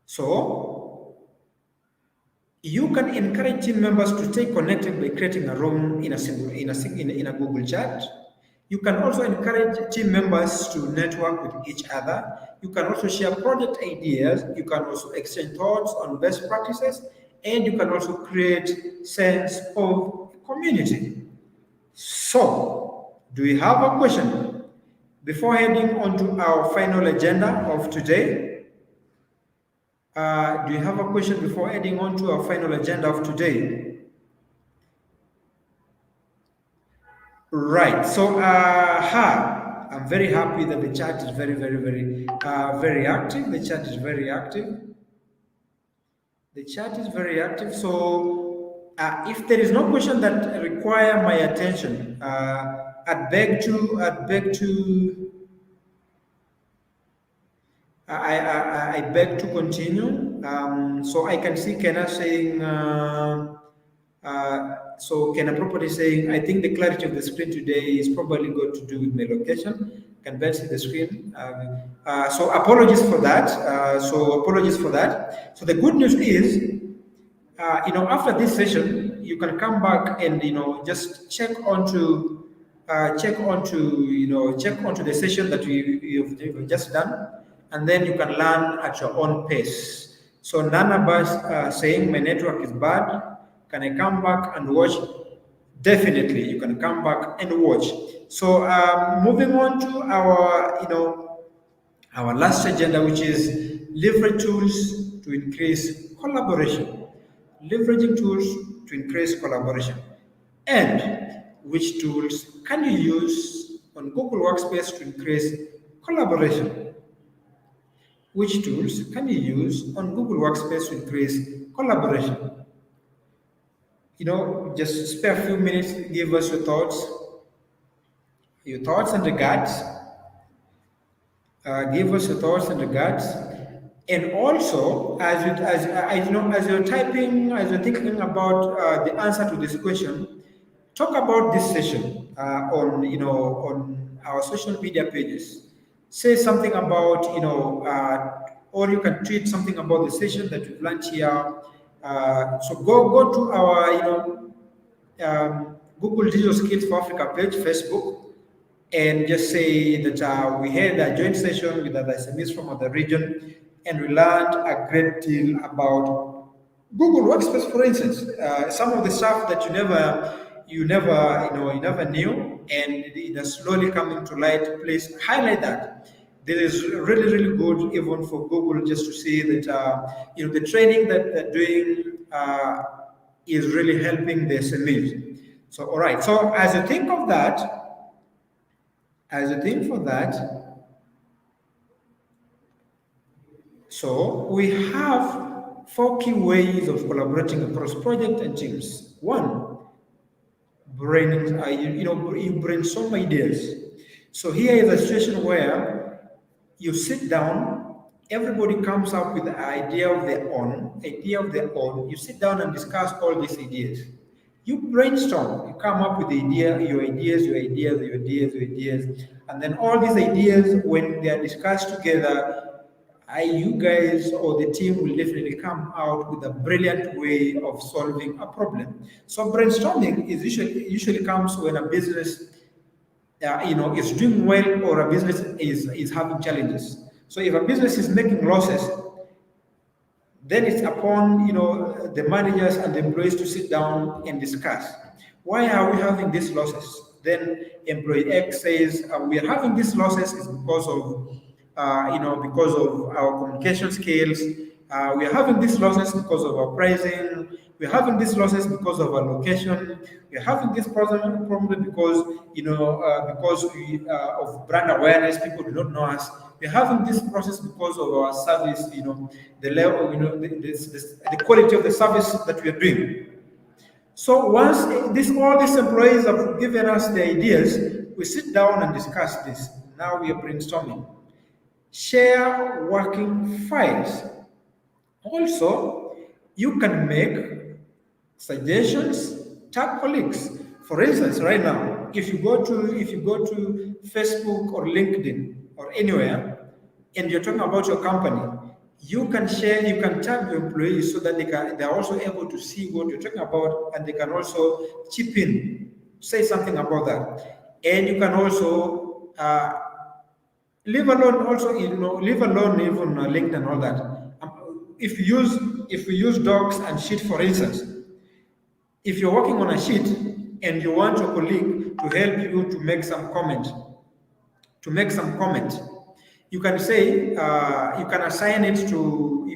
So you can encourage team members to stay connected by creating a room in a Google chat. You can also encourage team members to network with each other. You can also share project ideas. You can also exchange thoughts on best practices, and you can also create sense of community. So, do we have a question? Before heading on to our final agenda of today, do you have a question before heading on to our final agenda of today? Right. So, I'm very happy that the chat is very active. The chat is very active. The chat is very active. So, if there is no question that require my attention, I'd beg to, I beg to continue. So I can see Kenna saying, so Kenna properly saying, I think the clarity of the screen today is probably got to do with my location. Can better see the screen. So apologies for that. So the good news is, after this session, you can come back and just check onto the session that you've just done, and then you can learn at your own pace. So Nana Bas saying my network is bad. Can I come back and watch? Definitely, you can come back and watch. So moving on to our last agenda, which is leverage tools to increase collaboration. Leveraging tools to increase collaboration. And which tools can you use on Google Workspace to increase collaboration? Which tools can you use on Google Workspace to increase collaboration? Just spare a few minutes, give us your thoughts and regards. Give us your thoughts and regards. And also, as you're typing, as you're thinking about the answer to this question, talk about this session on our social media pages. Say something about or you can tweet something about the session that we've learned here. So go to our Google Digital Skills for Africa page, Facebook, and just say that we had a joint session with other SMEs from other region, and we learned a great deal about Google Workspace, for instance. Some of the stuff that you never knew, and it is slowly coming to light. Please highlight that. This is really good, even for Google, just to see that the training that they're doing is really helping the SMEs. So, all right. So, as you think of that. So we have 4 key ways of collaborating across project and teams. One, you brainstorm ideas. So here is a situation where you sit down, everybody comes up with an idea of their own. You sit down and discuss all these ideas. You brainstorm, you come up with your ideas, and then all these ideas, when they are discussed together, you guys or the team will definitely come out with a brilliant way of solving a problem. So brainstorming is usually comes when a business is doing well, or a business is having challenges. So if a business is making losses, then it's upon the managers and the employees to sit down and discuss, why are we having these losses? Then employee X says, we are having these losses is because of our communication skills. We are having these losses because of our pricing. We are having these losses because of our location. We are having this problem because of brand awareness. People do not know us. We are having this process because of our service. The level, the quality of the service that we are doing. So once all these employees have given us the ideas, we sit down and discuss this. Now we are brainstorming. Share working files. Also, you can make suggestions, tag colleagues. For instance, right now, if you go to Facebook or LinkedIn or anywhere, and you're talking about your company, you can share, you can tag your employees so that they're also able to see what you're talking about, and they can also chip in, say something about that. And you can also leave alone even LinkedIn and all that. If you use docs and sheet, for instance, if you're working on a sheet and you want your colleague to help you to make some comment, you can say you can assign it to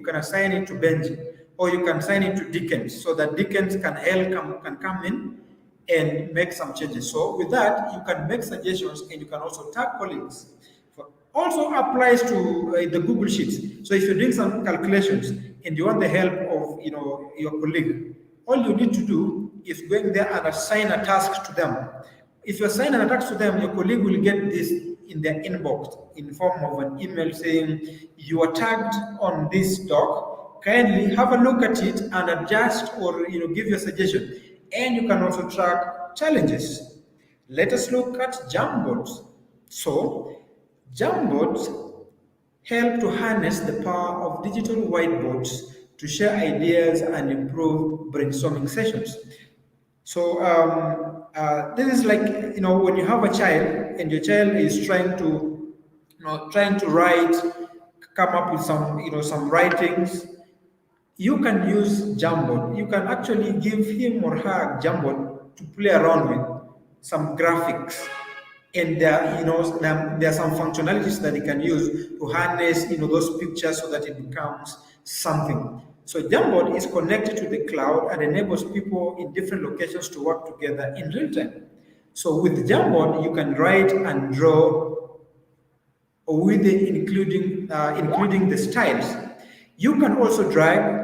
Benji, or you can assign it to Dickens, so that Dickens can come in and make some changes. So with that, you can make suggestions and you can also tag colleagues. Also applies to the Google Sheets. So if you're doing some calculations and you want the help of your colleague, all you need to do is going there and assign a task to them. If you assign a task to them, your colleague will get this in their inbox in form of an email saying, you are tagged on this doc, kindly have a look at it and adjust or give your suggestion. And you can also track challenges. Let us look at Jamboards. So Jamboards help to harness the power of digital whiteboards to share ideas and improve brainstorming sessions. So this is like when you have a child and your child is trying to write, come up with some writings. You can use Jamboard. You can actually give him or her Jamboard to play around with some graphics, and there are some functionalities that he can use to harness those pictures so that it becomes something. So Jamboard is connected to the cloud and enables people in different locations to work together in real time. So with Jamboard, you can write and draw with including the styles. You can also drag.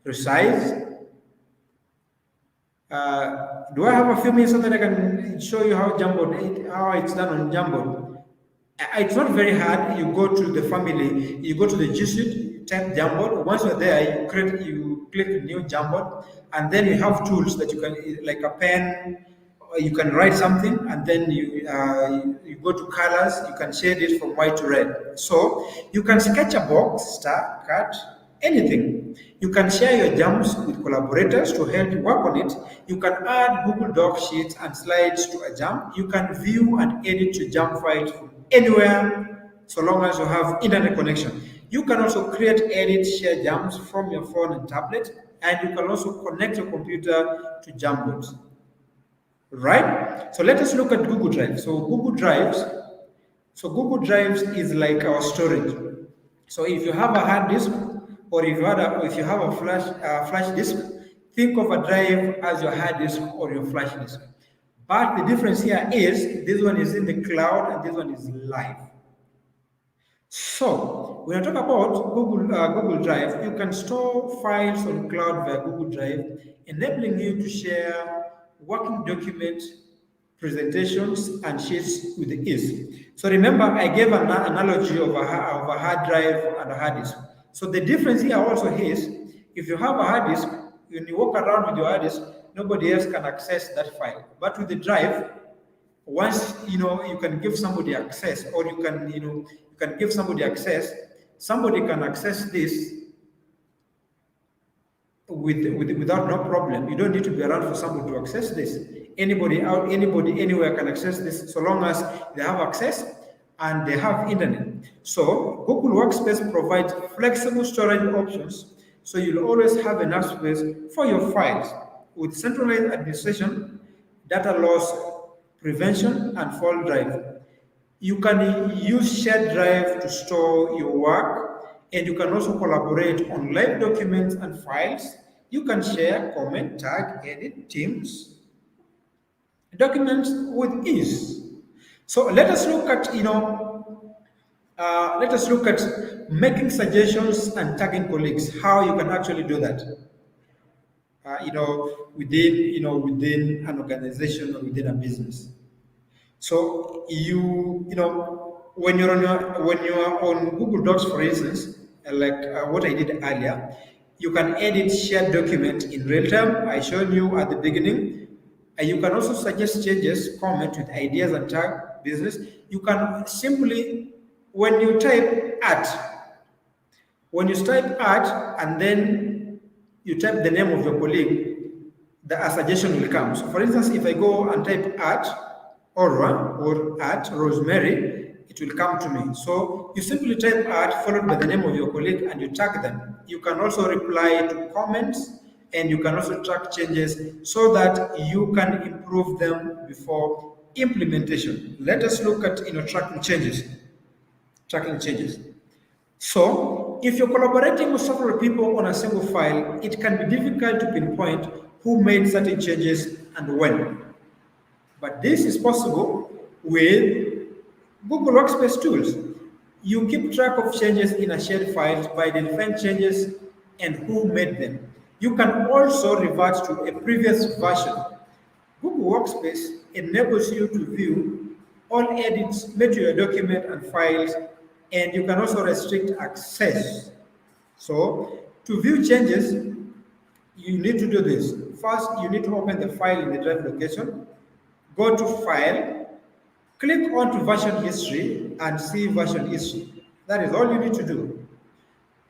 Resize. Do I have a few minutes so that I can show you how it's done on Jamboard? It's not very hard. You go to the family, you go to the G Suite, type Jamboard. Once you're there, you click new Jamboard, and then you have tools that you can, like a pen, you can write something, and then you go to colors. You can shade it from white to red. So you can sketch a box, star, cut, anything. You can share your jams with collaborators to help you work on it. You can add Google Doc sheets and slides to a jam. You can view and edit your jam files from anywhere, so long as you have internet connection. You can also create, edit, share jams from your phone and tablet, and you can also connect your computer to Jamboards. Right? So let us look at Google Drive. So Google Drives is like our storage. So if you have a hard disk, or if you have a flash disk, think of a drive as your hard disk or your flash disk. But the difference here is this one is in the cloud and this one is live. So when I talk about Google Drive, you can store files on cloud via Google Drive, enabling you to share working documents, presentations, and sheets with ease. So remember, I gave an analogy of a hard drive and a hard disk. So the difference here also is, if you have a hard disk, when you walk around with your hard disk, nobody else can access that file. But with the drive, once you can give somebody access, or you can give somebody access, somebody can access this without no problem. You don't need to be around for somebody to access this. Anybody anywhere can access this, so long as they have access and they have internet. So Google Workspace provides flexible storage options, so you'll always have enough space for your files. With centralized administration, data loss prevention, and fault drive, you can use shared drive to store your work, and you can also collaborate on live documents and files. You can share, comment, tag, edit teams, documents with ease. So let us look at making suggestions and tagging colleagues. How you can actually do that. Within an organization or within a business. So when you're on Google Docs, for instance, like what I did earlier, you can edit shared document in real time. I showed you at the beginning. You can also suggest changes, comment with ideas, and tag business. You can simply, when you type art, and then you type the name of your colleague, a suggestion will come. So for instance, if I go and type art Aura or art Rosemary, it will come to me. So you simply type art followed by the name of your colleague and you tag them. You can also reply to comments, and you can also track changes so that you can improve them before implementation. Let us look at tracking changes. So if you're collaborating with several people on a single file, it can be difficult to pinpoint who made certain changes and when. But this is possible with Google Workspace tools. You keep track of changes in a shared file by identifying changes and who made them. You can also revert to a previous version. Google Workspace enables you to view all edits made to your document and files, and you can also restrict access. So, to view changes, you need to do this. First, you need to open the file in the drive location, go to File, click on to Version History, and see Version History. That is all you need to do.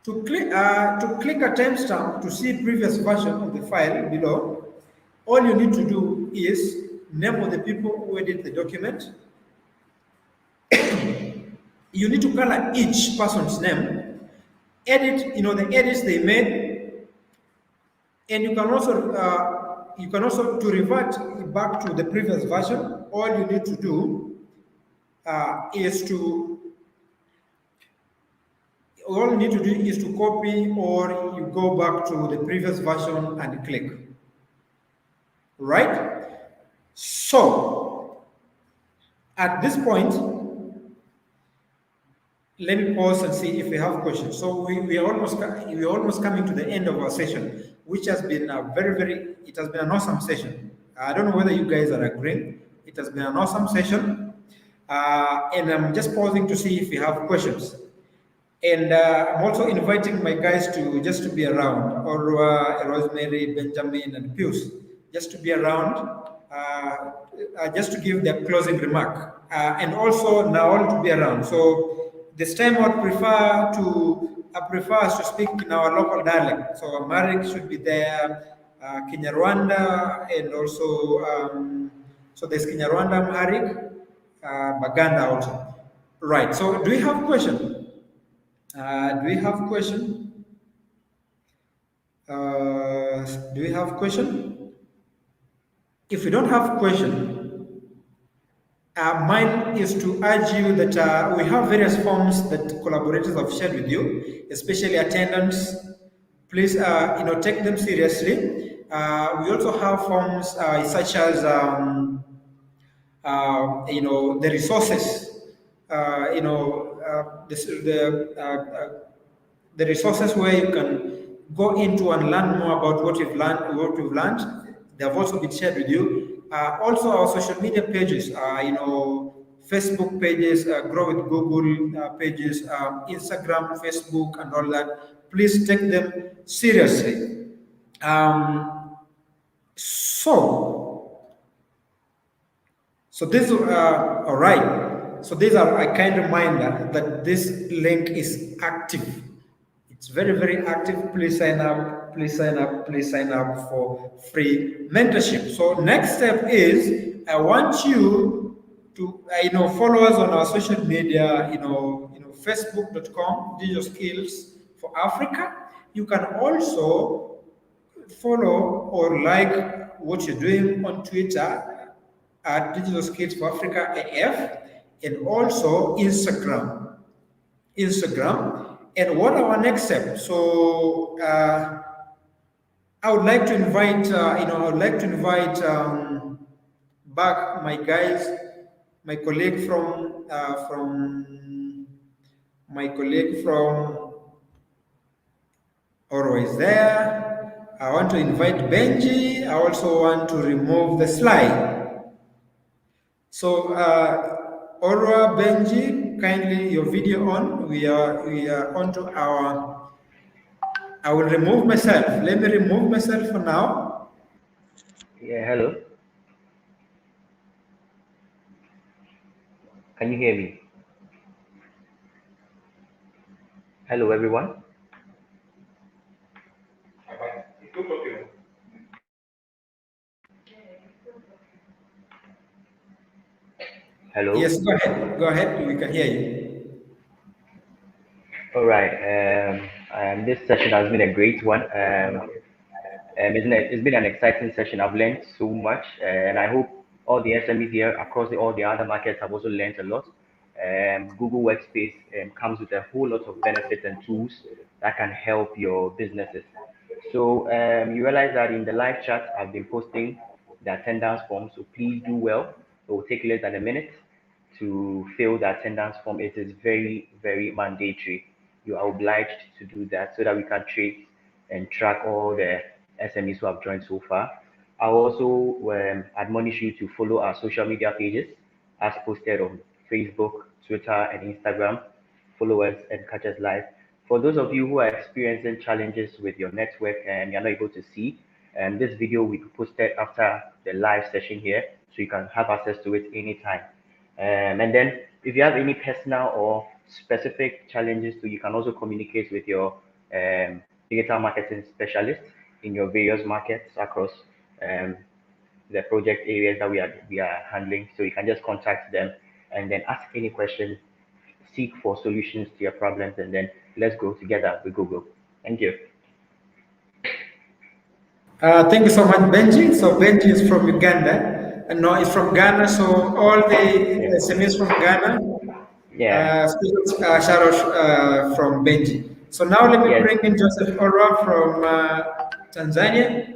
To click a timestamp to see previous version of the file below, all you need to do is name of the people who edit the document. You need to color each person's name, edit, the edits they made, and you can also to revert back to the previous version. All you need to do is to copy, or you go back to the previous version and click. Right? So at this point, let me pause and see if we have questions. So we are almost coming to the end of our session, which has been it has been an awesome session. I don't know whether you guys are agreeing. It has been an awesome session, and I'm just pausing to see if we have questions. And I'm also inviting my guys to be around, Orwa, Rosemary, Benjamin, and Pius, just to be around, just to give their closing remark, and also Naol to be around. So this time I prefer us to speak in our local dialect. So Amharic should be there, Kinyarwanda, and also so there's Kinyarwanda, Amharic, Baganda also. Right. So do we have questions? Do we have question? Do we have question? If you don't have question, mine is to urge you that we have various forms that collaborators have shared with you, especially attendance. Please, take them seriously. We also have forms such as, the resources. The resources where you can go into and learn more about what you've learned. They have also been shared with you. Also, our social media pages, Facebook pages, Grow with Google pages, Instagram, Facebook, and all that. Please take them seriously. So this all right. So these are a kind reminder that this link is active. It's very, very active. Please sign up. Please sign up. Please sign up for free mentorship. So next step is I want you to follow us on our social media. Facebook.com Digital Skills for Africa. You can also follow or like what you're doing on Twitter at Digital Skills for Africa AF, and also Instagram. And what are our next steps? So I would like to invite, back my guys, my colleague from Oro is there. I want to invite Benji. I also want to remove the slide. So, Orwa, Benji, kindly your video on. We are onto our. I will remove myself. Let me remove myself for now. Yeah, hello. Can you hear me? Hello, everyone. Hello. Yes, go ahead. Go ahead. We can hear you. All right. This session has been a great one. It's been an exciting session. I've learned so much, and I hope all the SMEs here across all the other markets have also learned a lot. Google Workspace comes with a whole lot of benefits and tools that can help your businesses. So you realize that in the live chat, I've been posting the attendance form. So please do well. It will take less than a minute to fill the attendance form. It is very, very mandatory. You are obliged to do that so that we can trace and track all the SMEs who have joined so far. I'll also admonish you to follow our social media pages as posted on Facebook, Twitter, and Instagram. Follow us and catch us live. For those of you who are experiencing challenges with your network and you're not able to see, this video will be posted after the live session here, so you can have access to it anytime. And then if you have any personal or specific challenges too, you can also communicate with your digital marketing specialist in your various markets across the project areas that we are handling. So you can just contact them and then ask any question, seek for solutions to your problems, and then let's go together with Google. Thank you. Thank you so much, Benji. So Benji is from Uganda. No, he's from Ghana. So all the SMEs from Ghana. Yeah. Shout out from Benji. So now let me Yes. bring in Joseph Ora from Tanzania.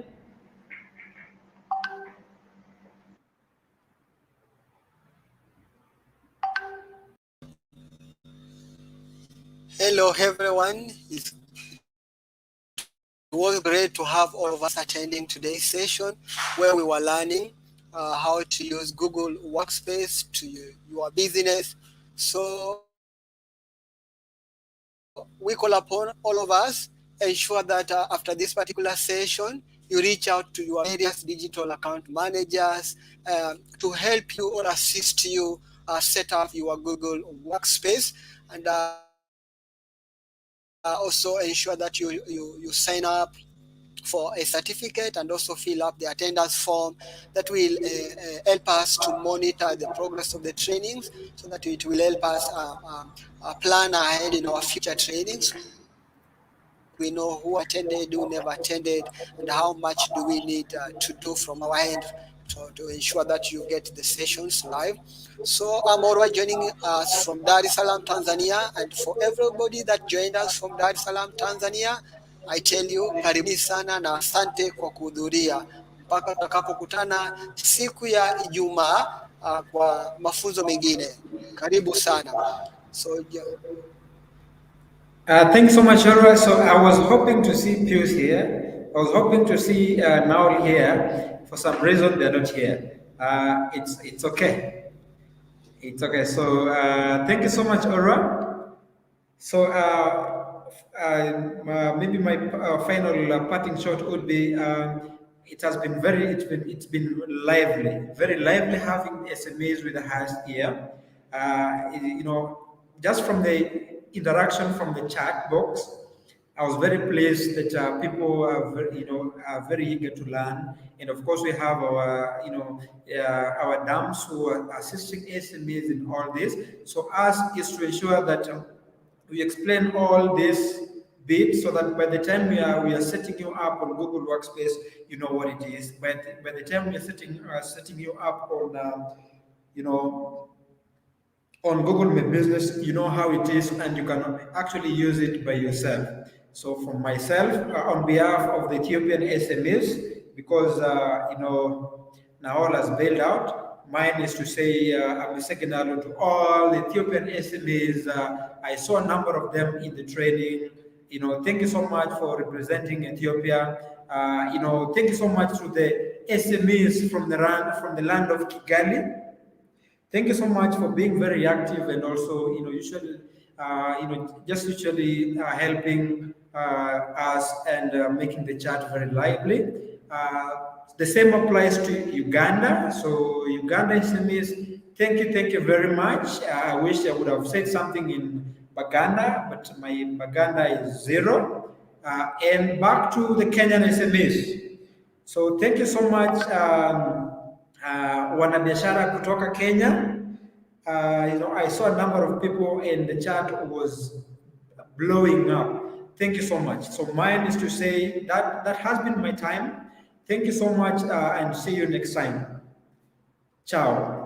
Hello, everyone. It was great to have all of us attending today's session where we were learning how to use Google Workspace to your business. So we call upon all of us, ensure that after this particular session, you reach out to your various digital account managers to help you or assist you set up your Google Workspace, and also ensure that you sign up for a certificate and also fill up the attendance form that will help us to monitor the progress of the trainings, so that it will help us plan ahead in our future trainings. We know who attended, who never attended, and how much do we need to do from our end to ensure that you get the sessions live. So I'm already joining us from Dar es Salaam, Tanzania, and for everybody that joined us from Dar es Salaam, Tanzania, I tell you, karibuni sana na asante kwa kuhudhuria. Mpaka tutakapokutana siku ya Ijumaa kwa mafunzo mengine. Karibu sana. So thank you so much, Ora. So I was hoping to see Pius here. I was hoping to see Naul here. For some reason, they're not here. It's okay. It's okay. So thank you so much, Ora. So maybe my final parting shot would be: it's been lively, very lively having SMEs with the highest here. Just from the interaction from the chat box, I was very pleased that people are very eager to learn, and of course we have our dams who are assisting SMEs in all this. So us is to ensure that we explain all this bit, so that by the time we are setting you up on Google Workspace, you know what it is. By the time we are setting you up on on Google My Business, you know how it is, and you can actually use it by yourself. So for myself, on behalf of the Ethiopian SMEs, because Naol has bailed out, mine is to say I'm a second hello to all the Ethiopian SMEs. I saw a number of them in the training. Thank you so much for representing Ethiopia. Thank you so much to the SMEs from the land of Kigali. Thank you so much for being very active, and also, usually, helping us and making the chat very lively. The same applies to Uganda. So Uganda SMEs, thank you very much. I wish I would have said something in Baganda, but my Baganda is zero. And back to the Kenyan SMEs. So thank you so much. Wanabiashara kutoka Kenya. I saw a number of people and the chat was blowing up. Thank you so much. So mine is to say that has been my time. Thank you so much and see you next time. Ciao.